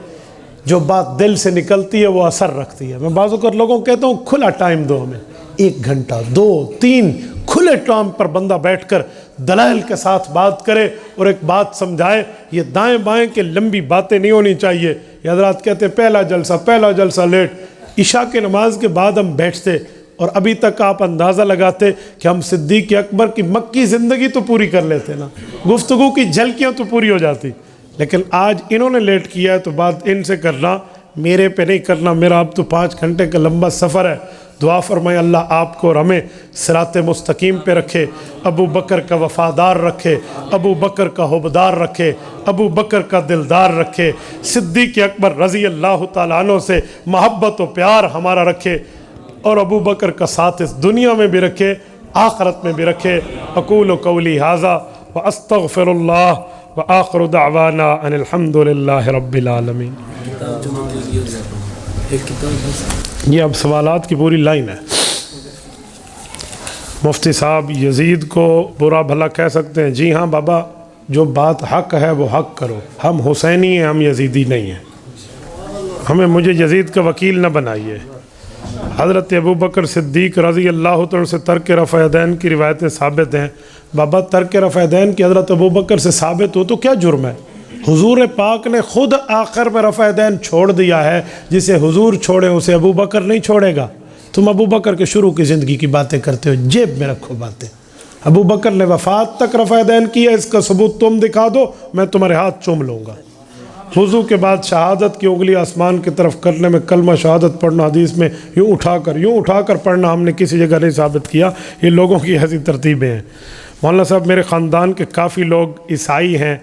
جو بات دل سے نکلتی ہے وہ اثر رکھتی ہے۔ میں بعض اوقات لوگوں کو کہتا ہوں کھلا ٹائم دو ہمیں، 1 گھنٹہ 2 3 کھلے ٹائم پر بندہ بیٹھ کر دلائل کے ساتھ بات کرے اور ایک بات سمجھائے۔ یہ دائیں بائیں کے لمبی باتیں نہیں ہونی چاہیے۔ یہ حضرات کہتے ہیں پہلا جلسہ لیٹ، عشاء کے نماز کے بعد ہم بیٹھتے اور ابھی تک آپ اندازہ لگاتے کہ ہم صدیق اکبر کی مکی زندگی تو پوری کر لیتے نا، گفتگو کی جھلکیاں تو پوری ہو جاتی، لیکن آج انہوں نے لیٹ کیا ہے تو بات ان سے کرنا، میرے پہ نہیں کرنا۔ میرا اب تو 5 گھنٹے کا لمبا سفر ہے۔ دعا فرمائے اللہ آپ کو اور ہمیں صراط مستقیم پہ رکھے، ابو بکر کا وفادار رکھے، ابو بکر کا حبدار رکھے، ابو بکر کا دلدار رکھے، صدیق اکبر رضی اللہ تعالیٰ عنہ سے محبت و پیار ہمارا رکھے، اور ابو بکر کا ساتھ اس دنیا میں بھی رکھے، آخرت میں بھی رکھے۔ اقول قولی ھذا واستغفر اللہ وآخر دعوانا ان الحمد للہ رب العالمین۔ یہ اب سوالات کی پوری لائن ہے۔ مفتی صاحب یزید کو برا بھلا کہہ سکتے ہیں؟ جی ہاں بابا، جو بات حق ہے وہ حق کرو۔ ہم حسینی ہیں، ہم یزیدی نہیں ہیں۔ مجھے یزید کا وکیل نہ بنائیے۔ حضرت ابو بکر صدیق رضی اللہ عنہ سے ترک رفع یدین کی روایتیں ثابت ہیں۔ بابا ترک رفع یدین کی حضرت ابو بکر سے ثابت ہو تو کیا جرم ہے؟ حضور پاک نے خود آخر میں رفع یدین چھوڑ دیا ہے، جسے حضور چھوڑے اسے ابو بکر نہیں چھوڑے گا۔ تم ابو بکر کے شروع کی زندگی کی باتیں کرتے ہو، جیب میں رکھو باتیں۔ ابو بکر نے وفات تک رفع یدین کی ہے، اس کا ثبوت تم دکھا دو، میں تمہارے ہاتھ چوم لوں گا۔ وضو کے بعد شہادت کی انگلی آسمان کی طرف کرنے میں کلمہ شہادت پڑھنا، حدیث میں یوں اٹھا کر پڑھنا ہم نے کسی جگہ نہیں ثابت کیا، یہ لوگوں کی ایسی ترتیبیں ہیں۔ مولانا صاحب میرے خاندان کے کافی لوگ عیسائی ہیں،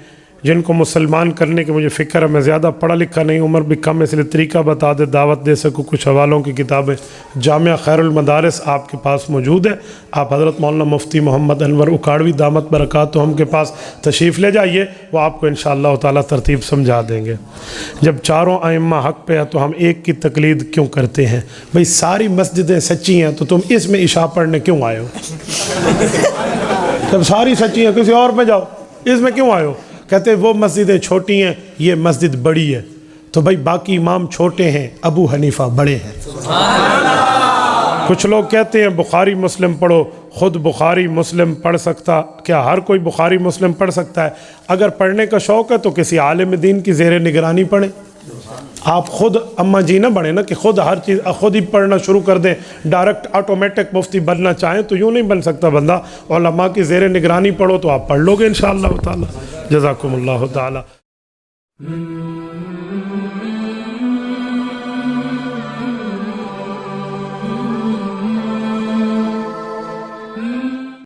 جن کو مسلمان کرنے کی مجھے فکر ہے، میں زیادہ پڑھا لکھا نہیں، عمر بھی کم ہے، اس لیے طریقہ بتا دے، دعوت دے سکوں، کچھ حوالوں کی کتابیں جامعہ خیر المدارس آپ کے پاس موجود ہے، آپ حضرت مولانا مفتی محمد انور اکاڑوی دامت برکاتہم کے پاس تشریف لے جائیے، وہ آپ کو انشاءاللہ تعالیٰ ترتیب سمجھا دیں گے۔ جب چاروں ائمہ حق پہ ہے تو ہم ایک کی تقلید کیوں کرتے ہیں؟ بھئی ساری مسجدیں سچی ہیں تو تم اس میں عشاء پڑھنے کیوں آئے ہو؟ جب ساری سچی ہیں کسی اور میں جاؤ، اس میں کیوں آئے ہو؟ کہتے ہیں وہ مسجدیں چھوٹی ہیں، یہ مسجد بڑی ہے، تو بھائی باقی امام چھوٹے ہیں، ابو حنیفہ بڑے ہیں۔ کچھ لوگ کہتے ہیں بخاری مسلم پڑھو، خود بخاری مسلم پڑھ سکتا کیا؟ ہر کوئی بخاری مسلم پڑھ سکتا ہے؟ اگر پڑھنے کا شوق ہے تو کسی عالم دین کی زیر نگرانی پڑھیں۔ آپ خود اماں جی نہ بڑھیں نا کہ خود ہر چیز خود ہی پڑھنا شروع کر دیں، ڈائریکٹ آٹومیٹک مفتی بننا چاہیں تو یوں نہیں بن سکتا بندہ، علماء کی زیر نگرانی پڑھو تو آپ پڑھ لو گے انشاءاللہ تعالی۔ جزاکم اللہ تعالی۔